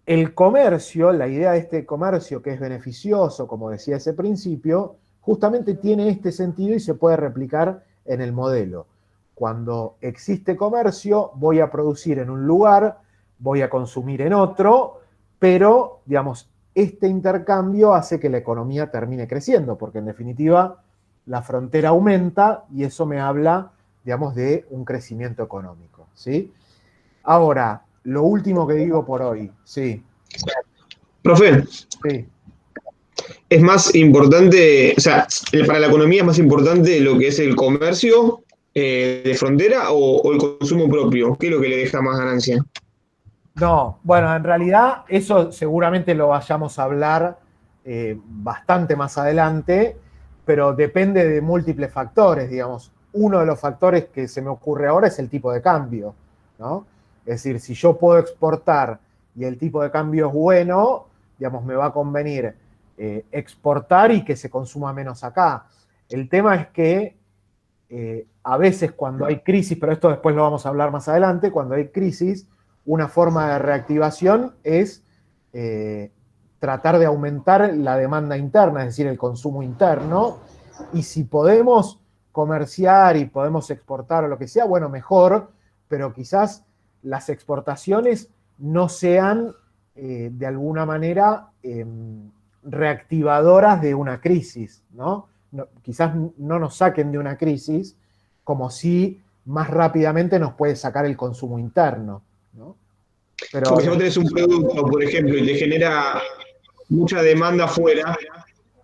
el comercio, la idea de este comercio que es beneficioso, como decía ese principio, justamente tiene este sentido y se puede replicar en el modelo. Cuando existe comercio, voy a producir en un lugar, voy a consumir en otro, pero, digamos, este intercambio hace que la economía termine creciendo, porque en definitiva la frontera aumenta y eso me habla, digamos, de un crecimiento económico, ¿sí? Ahora, lo último que digo por hoy, sí, Profe, sí. es más importante, o sea, para la economía es más importante lo que es el comercio de frontera o el consumo propio. ¿Qué es lo que le deja más ganancia? No, bueno, en realidad eso seguramente lo vayamos a hablar bastante más adelante, pero depende de múltiples factores, digamos. Uno de los factores que se me ocurre ahora es el tipo de cambio, ¿no? Es decir, si yo puedo exportar y el tipo de cambio es bueno, digamos, me va a convenir exportar y que se consuma menos acá. El tema es que a veces cuando hay crisis, pero esto después lo vamos a hablar más adelante, cuando hay crisis, una forma de reactivación es tratar de aumentar la demanda interna, es decir, el consumo interno, y si podemos comerciar y podemos exportar o lo que sea, bueno, mejor, pero quizás las exportaciones no sean de alguna manera reactivadoras de una crisis, ¿no? No, quizás no nos saquen de una crisis, como si más rápidamente nos puede sacar el consumo interno, ¿no? Pero Porque si vos tenés un producto, por ejemplo, y te genera mucha demanda afuera,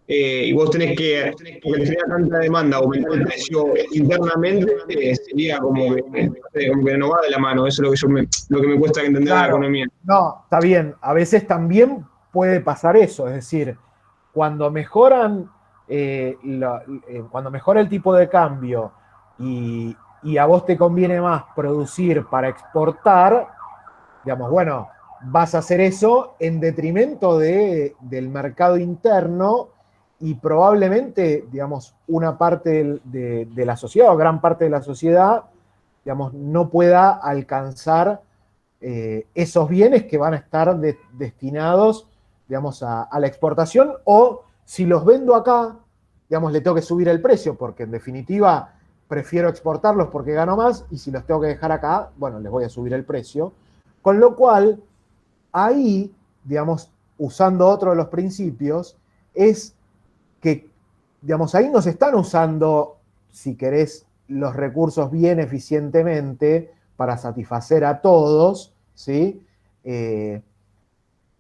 y vos tenés que, porque te genera tanta demanda, aumentar el precio internamente, sería como que no va de la mano. Eso es lo que me cuesta entender de la claro, economía. no, está bien. A veces también puede pasar eso, es decir, cuando mejoran, cuando mejora el tipo de cambio y a vos te conviene más producir para exportar, digamos, bueno, vas a hacer eso en detrimento del mercado interno y probablemente, digamos, una parte de la sociedad o gran parte de la sociedad, digamos, no pueda alcanzar esos bienes que van a estar destinados, digamos, a la exportación, o si los vendo acá, digamos, le tengo que subir el precio, porque en definitiva prefiero exportarlos porque gano más, y si los tengo que dejar acá, bueno, les voy a subir el precio. Con lo cual, ahí, digamos, usando otro de los principios, es que, digamos, ahí nos están usando, si querés, los recursos bien eficientemente para satisfacer a todos, ¿sí?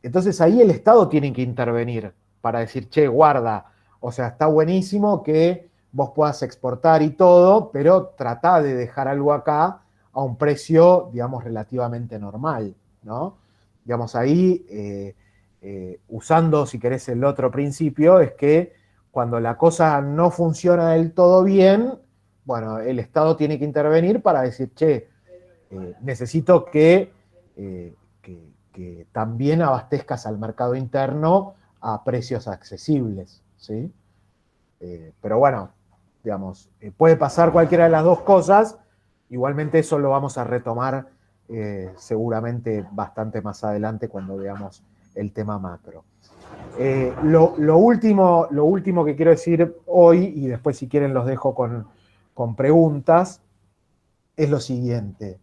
Entonces ahí el Estado tiene que intervenir para decir, che, guarda, o sea, está buenísimo que vos puedas exportar y todo, pero tratá de dejar algo acá a un precio, digamos, relativamente normal, ¿no? Digamos, ahí, usando, si querés, el otro principio, es que cuando la cosa no funciona del todo bien, bueno, el Estado tiene que intervenir para decir, che, necesito que también abastezcas al mercado interno a precios accesibles, ¿sí? Pero bueno, digamos, puede pasar cualquiera de las dos cosas, igualmente eso lo vamos a retomar seguramente bastante más adelante cuando veamos el tema macro. Lo último que quiero decir hoy, y después si quieren los dejo con preguntas, es lo siguiente.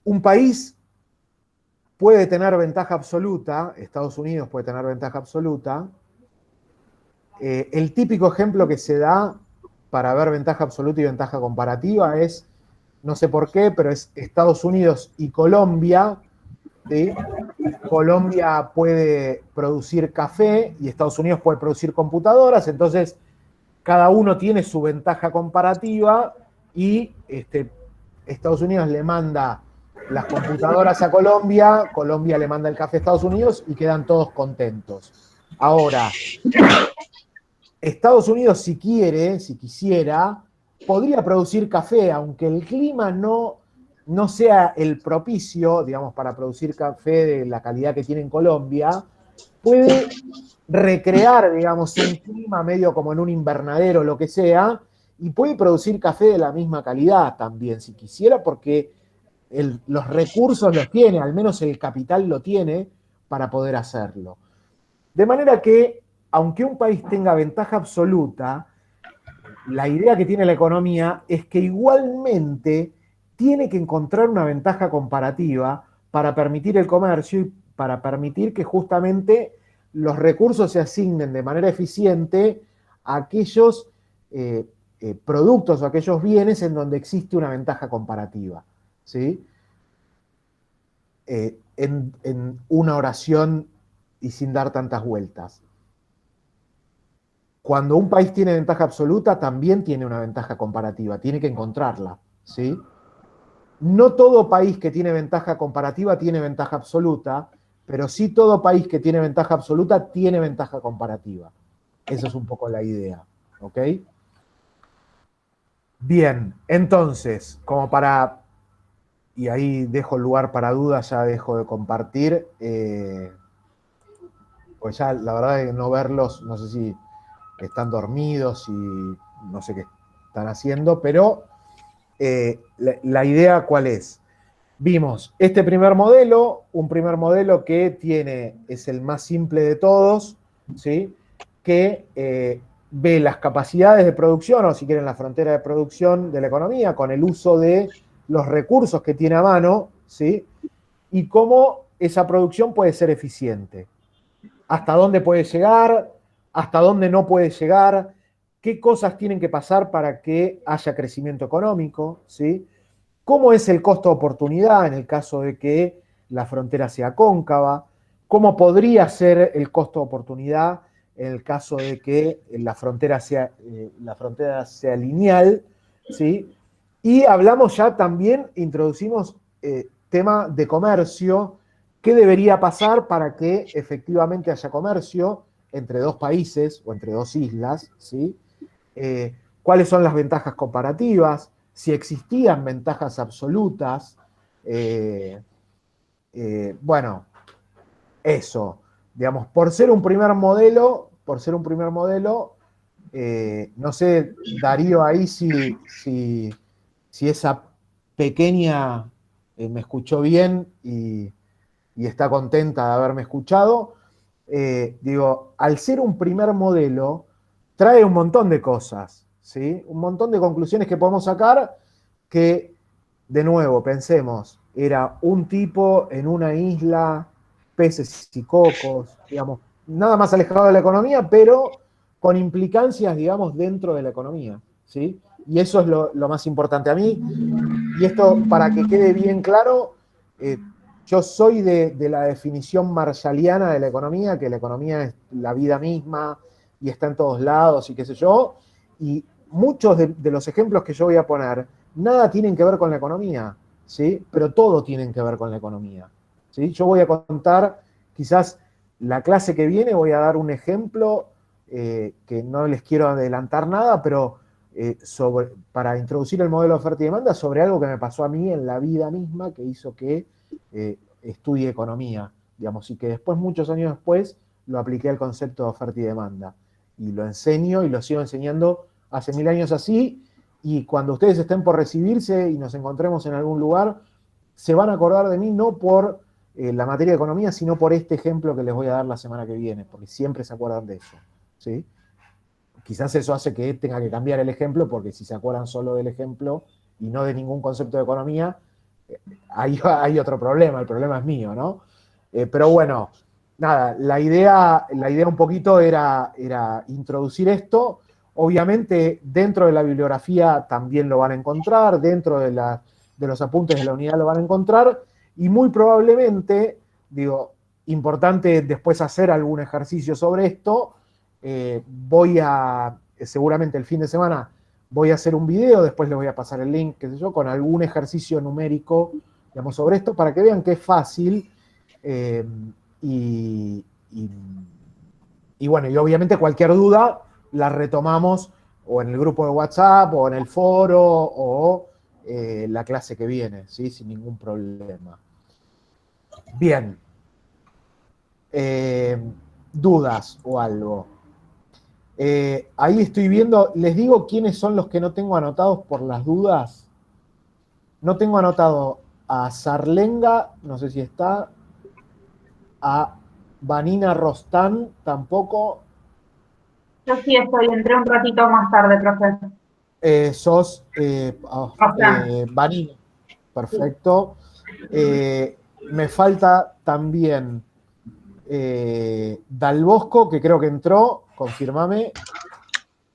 Un país puede tener ventaja absoluta, Estados Unidos puede tener ventaja absoluta. El típico ejemplo que se da para ver ventaja absoluta y ventaja comparativa es, no sé por qué, pero es Estados Unidos y Colombia ¿sí? Colombia puede producir café y Estados Unidos puede producir computadoras, entonces cada uno tiene su ventaja comparativa y Estados Unidos le manda las computadoras a Colombia, Colombia le manda el café a Estados Unidos y quedan todos contentos. Ahora, Estados Unidos si quiere, si quisiera, podría producir café, aunque el clima no sea el propicio, digamos, para producir café de la calidad que tiene en Colombia, puede recrear, digamos, un clima medio como en un invernadero, lo que sea, y puede producir café de la misma calidad también, si quisiera, porque los recursos los tiene, al menos el capital lo tiene para poder hacerlo. De manera que, aunque un país tenga ventaja absoluta, la idea que tiene la economía es que igualmente tiene que encontrar una ventaja comparativa para permitir el comercio y para permitir que justamente los recursos se asignen de manera eficiente a aquellos productos o aquellos bienes en donde existe una ventaja comparativa, ¿sí? En una oración y sin dar tantas vueltas. Cuando un país tiene ventaja absoluta, también tiene una ventaja comparativa, tiene que encontrarla, ¿sí? No todo país que tiene ventaja comparativa tiene ventaja absoluta, pero sí todo país que tiene ventaja absoluta tiene ventaja comparativa. Esa es un poco la idea, ¿ok? Bien, entonces, como para, y ahí dejo lugar para dudas, ya dejo de compartir, pues ya la verdad de no verlos, no sé si están dormidos y no sé qué están haciendo, pero la idea ¿cuál es? Vimos este primer modelo, un primer modelo que es el más simple de todos, ¿sí? Que ve las capacidades de producción, o si quieren la frontera de producción de la economía, con el uso de los recursos que tiene a mano, ¿sí? Y cómo esa producción puede ser eficiente. Hasta dónde puede llegar, hasta dónde no puede llegar, qué cosas tienen que pasar para que haya crecimiento económico, ¿sí? ¿Cómo es el costo de oportunidad en el caso de que la frontera sea cóncava? ¿Cómo podría ser el costo de oportunidad en el caso de que la frontera sea lineal? ¿Sí? Y hablamos ya también, introducimos tema de comercio, qué debería pasar para que efectivamente haya comercio entre dos países o entre dos islas, ¿sí? ¿Cuáles son las ventajas comparativas? Si existían ventajas absolutas, bueno, eso, digamos, por ser un primer modelo, no sé, Darío, ahí si esa pequeña me escuchó bien y está contenta de haberme escuchado. Digo, al ser un primer modelo, trae un montón de cosas, ¿sí? Un montón de conclusiones que podemos sacar que, de nuevo, pensemos, era un tipo en una isla, peces y cocos, digamos, nada más alejado de la economía, pero con implicancias, digamos, dentro de la economía, ¿sí? Y eso es lo más importante a mí. Y esto, para que quede bien claro, yo soy de la definición marshalliana de la economía, que la economía es la vida misma y está en todos lados y qué sé yo, y muchos de los ejemplos que yo voy a poner, nada tienen que ver con la economía, ¿sí? Pero todo tienen que ver con la economía, ¿sí? Yo voy a contar, quizás la clase que viene voy a dar un ejemplo que no les quiero adelantar nada, pero para introducir el modelo de oferta y demanda sobre algo que me pasó a mí en la vida misma que hizo que estudie economía, digamos, y que después, muchos años después, lo apliqué al concepto de oferta y demanda. Y lo enseño y lo sigo enseñando hace 1000 años así, y cuando ustedes estén por recibirse y nos encontremos en algún lugar, se van a acordar de mí no por la materia de economía, sino por este ejemplo que les voy a dar la semana que viene, porque siempre se acuerdan de eso, ¿sí? Quizás eso hace que tenga que cambiar el ejemplo, porque si se acuerdan solo del ejemplo y no de ningún concepto de economía, hay otro problema, el problema es mío, ¿no? Pero bueno, nada, la idea un poquito era introducir esto. Obviamente, dentro de la bibliografía también lo van a encontrar, dentro de los apuntes de la unidad lo van a encontrar, Y muy probablemente, digo, importante después hacer algún ejercicio sobre esto, seguramente el fin de semana voy a hacer un video, después les voy a pasar el link, qué sé yo, con algún ejercicio numérico, digamos, sobre esto, para que vean que es fácil. Y bueno, y obviamente cualquier duda la retomamos o en el grupo de WhatsApp, o en el foro, o la clase que viene, ¿sí? Sin ningún problema. Bien. Dudas o algo. Ahí estoy viendo, les digo quiénes son los que no tengo anotados por las dudas. No tengo anotado a Sarlenga, no sé si está, a Vanina Rostán tampoco. Yo sí estoy, entré un ratito más tarde, profe. Sos Rostán. Vanina, perfecto. Me falta también Dal Bosco, que creo que entró, confírmame.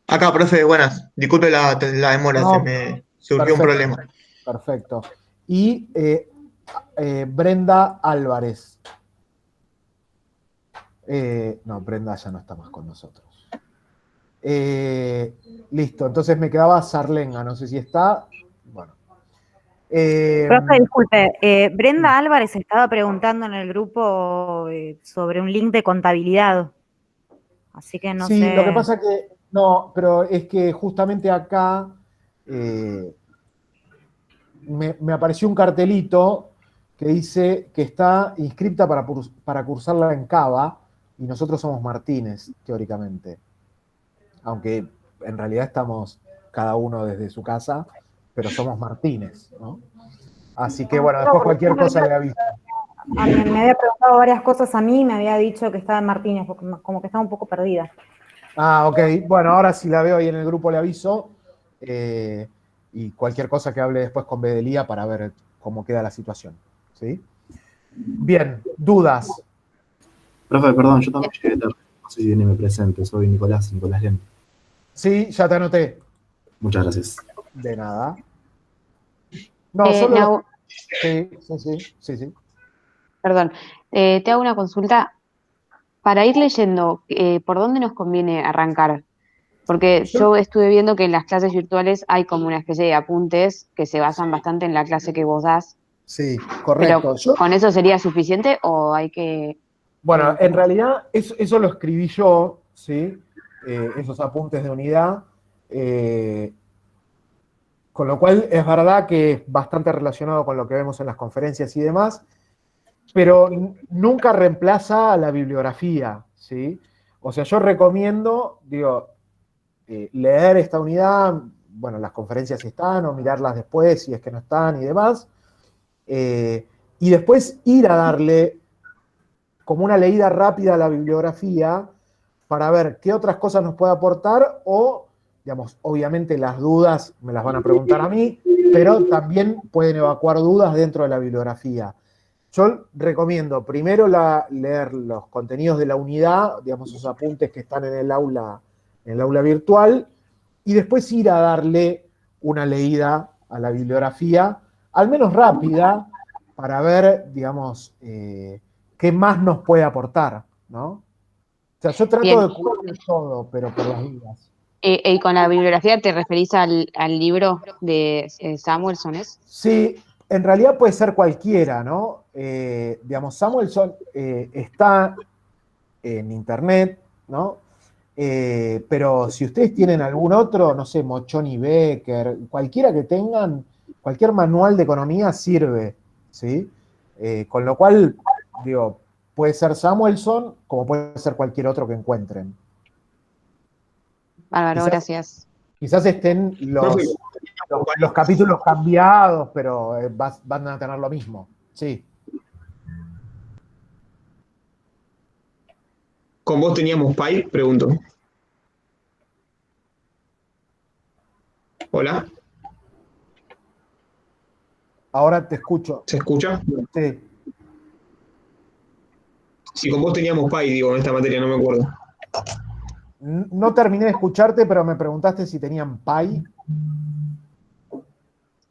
Acá, profe, buenas. Disculpe la demora, No, se me surgió un perfecto, problema. perfecto. Y Brenda Álvarez. No, Brenda ya no está más con nosotros. Listo, entonces me quedaba Sarlenga, no sé si está. Bueno. Profe, disculpe, Brenda Álvarez estaba preguntando en el grupo sobre un link de contabilidad, así que no Sí, lo que sé. pasa que, no, pero es que justamente acá me apareció un cartelito que dice que está inscripta para cursarla en Cava, y nosotros somos Martínez, teóricamente. Aunque en realidad estamos cada uno desde su casa, pero somos Martínez, ¿no? Así que bueno, después cualquier cosa le aviso. Me había preguntado varias cosas a mí, me había dicho que estaba en Martínez, porque como que estaba un poco perdida. Ah, ok. Bueno, ahora si la veo ahí en el grupo le aviso. Y cualquier cosa que hable después con Bedelía para ver cómo queda la situación. ¿Sí? Bien, dudas. Profe, perdón, yo también llegué tarde. No sé si viene me presente. Soy Nicolás Len. Sí, ya te anoté. Muchas gracias. De nada. No, solo Nau, sí. perdón, te hago una consulta. Para ir leyendo, ¿por dónde nos conviene arrancar? Porque yo estuve viendo que en las clases virtuales hay como una especie de apuntes que se basan bastante en la clase que vos das, Sí, pero correcto. ¿con eso sería suficiente o hay que ver Bueno, un en poco más? realidad eso lo escribí yo, ¿sí? Esos apuntes de unidad. Con lo cual es verdad que es bastante relacionado con lo que vemos en las conferencias y demás, pero nunca reemplaza a la bibliografía, ¿sí? O sea, yo recomiendo, digo, leer esta unidad, bueno, las conferencias están, o mirarlas después si es que no están y demás, y después ir a darle como una leída rápida a la bibliografía para ver qué otras cosas nos puede aportar o, digamos, obviamente las dudas me las van a preguntar a mí, pero también pueden evacuar dudas dentro de la bibliografía. Yo recomiendo primero leer los contenidos de la unidad, digamos, esos apuntes que están en el aula virtual, y después ir a darle una leída a la bibliografía, al menos rápida, para ver, digamos, qué más nos puede aportar, ¿no? O sea, yo trato Bien. de cubrir todo, pero por las dudas. ¿Y con la bibliografía te referís al libro de Samuelson, es? Sí, en realidad puede ser cualquiera, ¿no? Digamos, Samuelson está en internet, ¿no? Pero si ustedes tienen algún otro, no sé, Mochoni Becker, cualquiera que tengan, cualquier manual de economía sirve, ¿sí? Con lo cual, digo, puede ser Samuelson como puede ser cualquier otro que encuentren. Bárbaro, Quizás, gracias. quizás estén Profe, los capítulos cambiados, pero van a tener lo mismo. Sí. ¿con vos teníamos Pi? Pregunto. Hola, Ahora te escucho. ¿se escucha? Sí. Si con vos teníamos Pi, digo, en esta materia, no me acuerdo. No terminé de escucharte, pero me preguntaste si tenían Pi.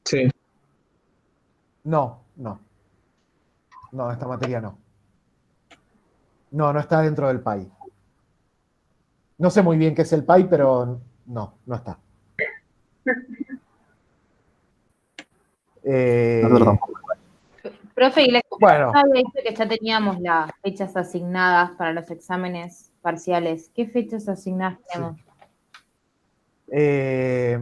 Sí. No. No, esta materia no. No, no está dentro del PAI. No sé muy bien qué es el PAI, pero no, no está. Nosotros tampoco. Profe, y la Bueno, había dicho que ya teníamos las fechas asignadas para los exámenes parciales. ¿Qué fechas asignadas tenemos? eh,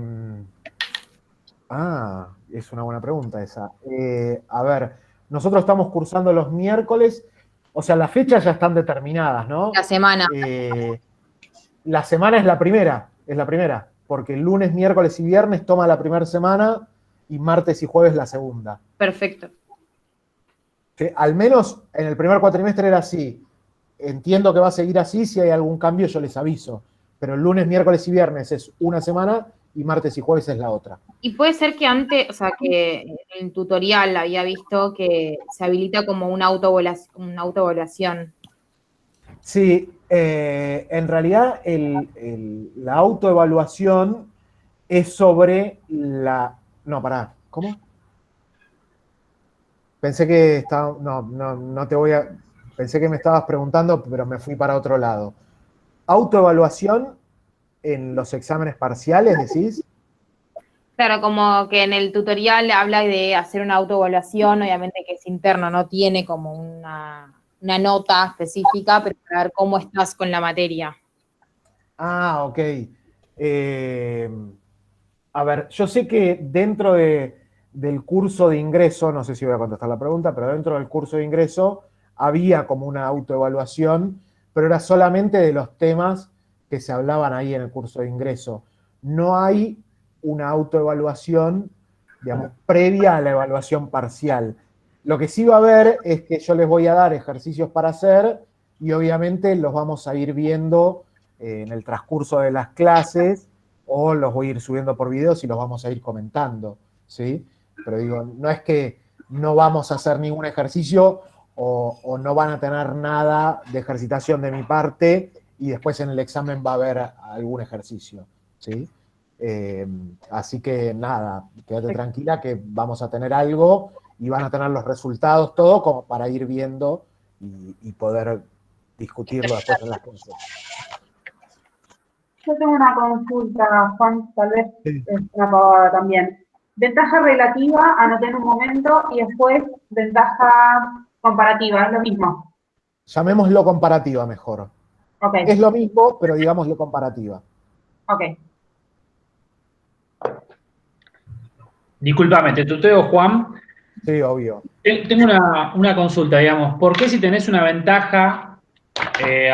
es una buena pregunta esa. A ver, nosotros estamos cursando los miércoles, o sea, las fechas ya están determinadas, ¿no? La semana. La semana es la primera, porque el lunes, miércoles y viernes toma la primera semana y martes y jueves la segunda. Perfecto. Sí, al menos en el primer cuatrimestre era así. Entiendo que va a seguir así, si hay algún cambio yo les aviso. Pero el lunes, miércoles y viernes es una semana y martes y jueves es la otra. Y puede ser que antes, o sea, que en el tutorial había visto que se habilita como una autoevaluación. Sí, en realidad la autoevaluación es sobre la... No, pará, ¿cómo? Pensé que estaba... No te voy a... Pensé que me estabas preguntando, pero me fui para otro lado. Autoevaluación en los exámenes parciales, decís. Claro, como que en el tutorial habla de hacer una autoevaluación, obviamente que es interno, no tiene como una nota específica, pero para ver cómo estás con la materia. Ah, ok. A ver, yo sé que dentro del curso de ingreso, no sé si voy a contestar la pregunta, pero dentro del curso de ingreso había como una autoevaluación, pero era solamente de los temas que se hablaban ahí en el curso de ingreso. No hay una autoevaluación, digamos, previa a la evaluación parcial. Lo que sí va a haber es que yo les voy a dar ejercicios para hacer y obviamente los vamos a ir viendo en el transcurso de las clases o los voy a ir subiendo por videos y los vamos a ir comentando, ¿sí? Pero digo, no es que no vamos a hacer ningún ejercicio o no van a tener nada de ejercitación de mi parte y después en el examen va a haber algún ejercicio, ¿sí? Así que nada, quédate tranquila que vamos a tener algo y van a tener los resultados, todo como para ir viendo y poder discutirlo después en las clases. Yo tengo una consulta, Juan, tal vez es una pavada también. Ventaja relativa, anoté en un momento, y después ventaja comparativa, es lo mismo. Llamémoslo comparativa mejor. Ok, Es lo mismo, pero digámoslo comparativa. ok. Discúlpame, te tuteo, Juan. Sí, obvio. Tengo una consulta, digamos. ¿Por qué si tenés una ventaja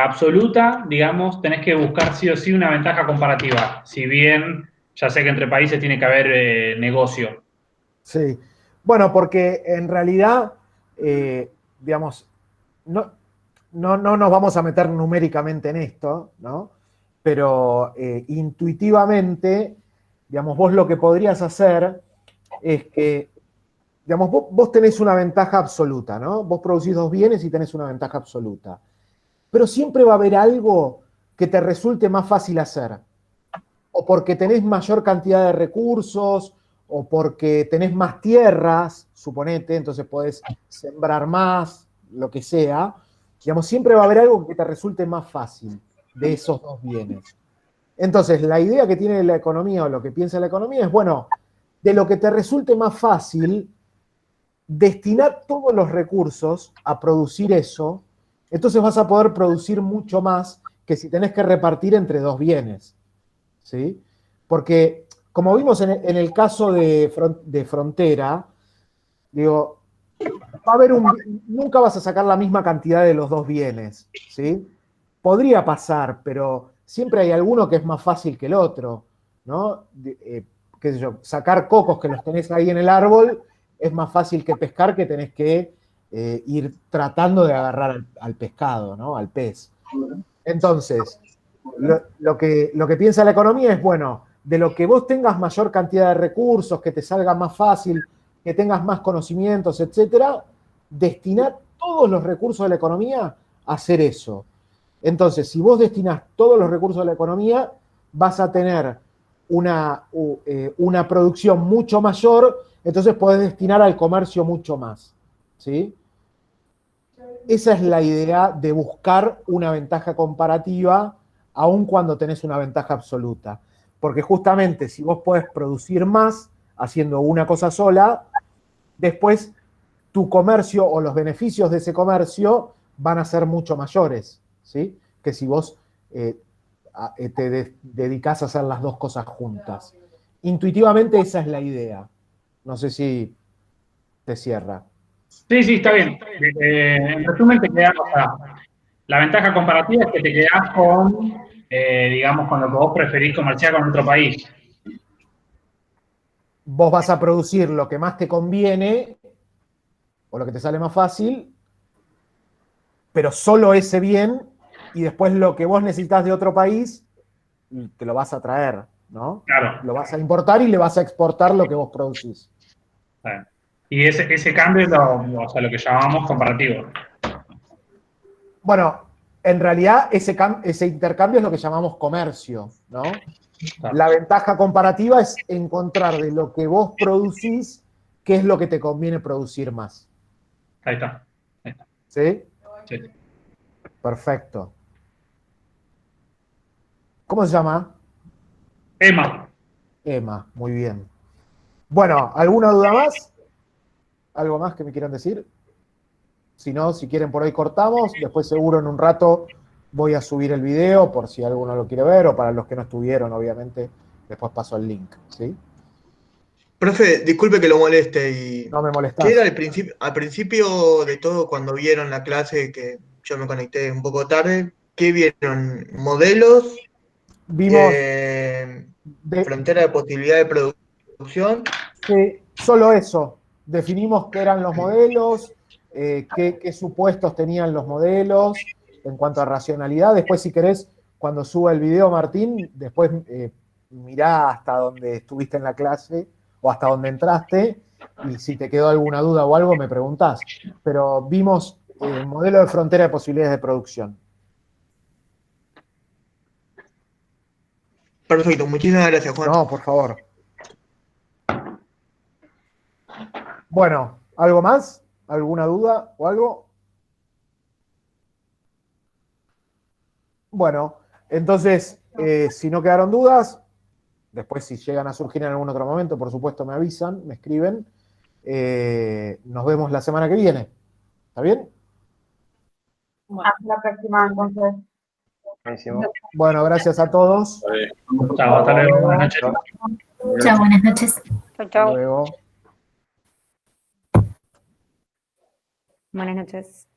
absoluta, digamos, tenés que buscar sí o sí una ventaja comparativa? Si bien ya sé que entre países tiene que haber negocio. Sí. Bueno, porque en realidad, digamos, no nos vamos a meter numéricamente en esto, ¿no? Pero intuitivamente, digamos, vos lo que podrías hacer es que, digamos, vos tenés una ventaja absoluta, ¿no? Vos producís dos bienes y tenés una ventaja absoluta. Pero siempre va a haber algo que te resulte más fácil hacer. O porque tenés mayor cantidad de recursos, o porque tenés más tierras, suponete, entonces podés sembrar más, lo que sea. Digamos, siempre va a haber algo que te resulte más fácil de esos dos bienes. Entonces, la idea que tiene la economía o lo que piensa la economía es, bueno, de lo que te resulte más fácil, destinar todos los recursos a producir eso, entonces vas a poder producir mucho más que si tenés que repartir entre dos bienes, ¿sí? Porque, como vimos en el caso de Frontera, digo, va a haber nunca vas a sacar la misma cantidad de los dos bienes, ¿sí? Podría pasar, pero siempre hay alguno que es más fácil que el otro, ¿no? Qué sé yo, sacar cocos que los tenés ahí en el árbol es más fácil que pescar, que tenés que ir tratando de agarrar al pescado, ¿no? Al pez. Entonces, lo que piensa la economía es, bueno, de lo que vos tengas mayor cantidad de recursos, que te salga más fácil, que tengas más conocimientos, etcétera, destinar todos los recursos de la economía a hacer eso. Entonces, si vos destinás todos los recursos de la economía, vas a tener una producción mucho mayor, entonces podés destinar al comercio mucho más, ¿sí? esa es la idea de buscar una ventaja comparativa, aun cuando tenés una ventaja absoluta. Porque justamente si vos podés producir más haciendo una cosa sola, después tu comercio o los beneficios de ese comercio van a ser mucho mayores, ¿sí? Que si vos te dedicás a hacer las dos cosas juntas. Intuitivamente esa es la idea. No sé si te cierra. Sí, sí, está bien. En resumen, te quedas, o sea, la ventaja comparativa es que te quedás con, digamos, con lo que vos preferís comerciar con otro país. Vos vas a producir lo que más te conviene o lo que te sale más fácil, pero solo ese bien, y después lo que vos necesitas de otro país, te lo vas a traer, ¿no? Claro. Lo vas a importar y le vas a exportar lo que vos producís. Y ese cambio es o sea, lo que llamamos comparativo. Bueno, en realidad ese intercambio es lo que llamamos comercio, ¿no? Claro. La ventaja comparativa es encontrar de lo que vos producís qué es lo que te conviene producir más. Ahí está. Ahí está. ¿Sí? Sí. Perfecto. ¿Cómo se llama? Emma. Emma, muy bien. Bueno, ¿alguna duda más? ¿Algo más que me quieran decir? Si no, si quieren por hoy cortamos, después seguro en un rato voy a subir el video por si alguno lo quiere ver o para los que no estuvieron, obviamente, después paso el link, ¿sí? Profe, disculpe que lo moleste. Y No me molestás. ¿qué era al principio de todo cuando vieron la clase, que yo me conecté un poco tarde? ¿Qué vieron? ¿Modelos? Vimos ¿Frontera de posibilidad de producción? solo eso. Definimos qué eran los modelos, qué supuestos tenían los modelos en cuanto a racionalidad. Después, si querés, cuando suba el video, Martín, después mirá hasta donde estuviste en la clase o hasta donde entraste, y si te quedó alguna duda o algo, me preguntás. Pero vimos modelo de frontera de posibilidades de producción. Perfecto, muchísimas gracias, Juan. No, por favor. Bueno, ¿algo más? ¿Alguna duda o algo? Bueno, entonces, si no quedaron dudas, después si llegan a surgir en algún otro momento, por supuesto me avisan, me escriben. Nos vemos la semana que viene. ¿Está bien? Hasta la próxima, entonces. Buenísimo. Bueno, gracias a todos. Chao, hasta luego. Buenas noches. Chao, buenas noches. Hasta luego. Buenas noches.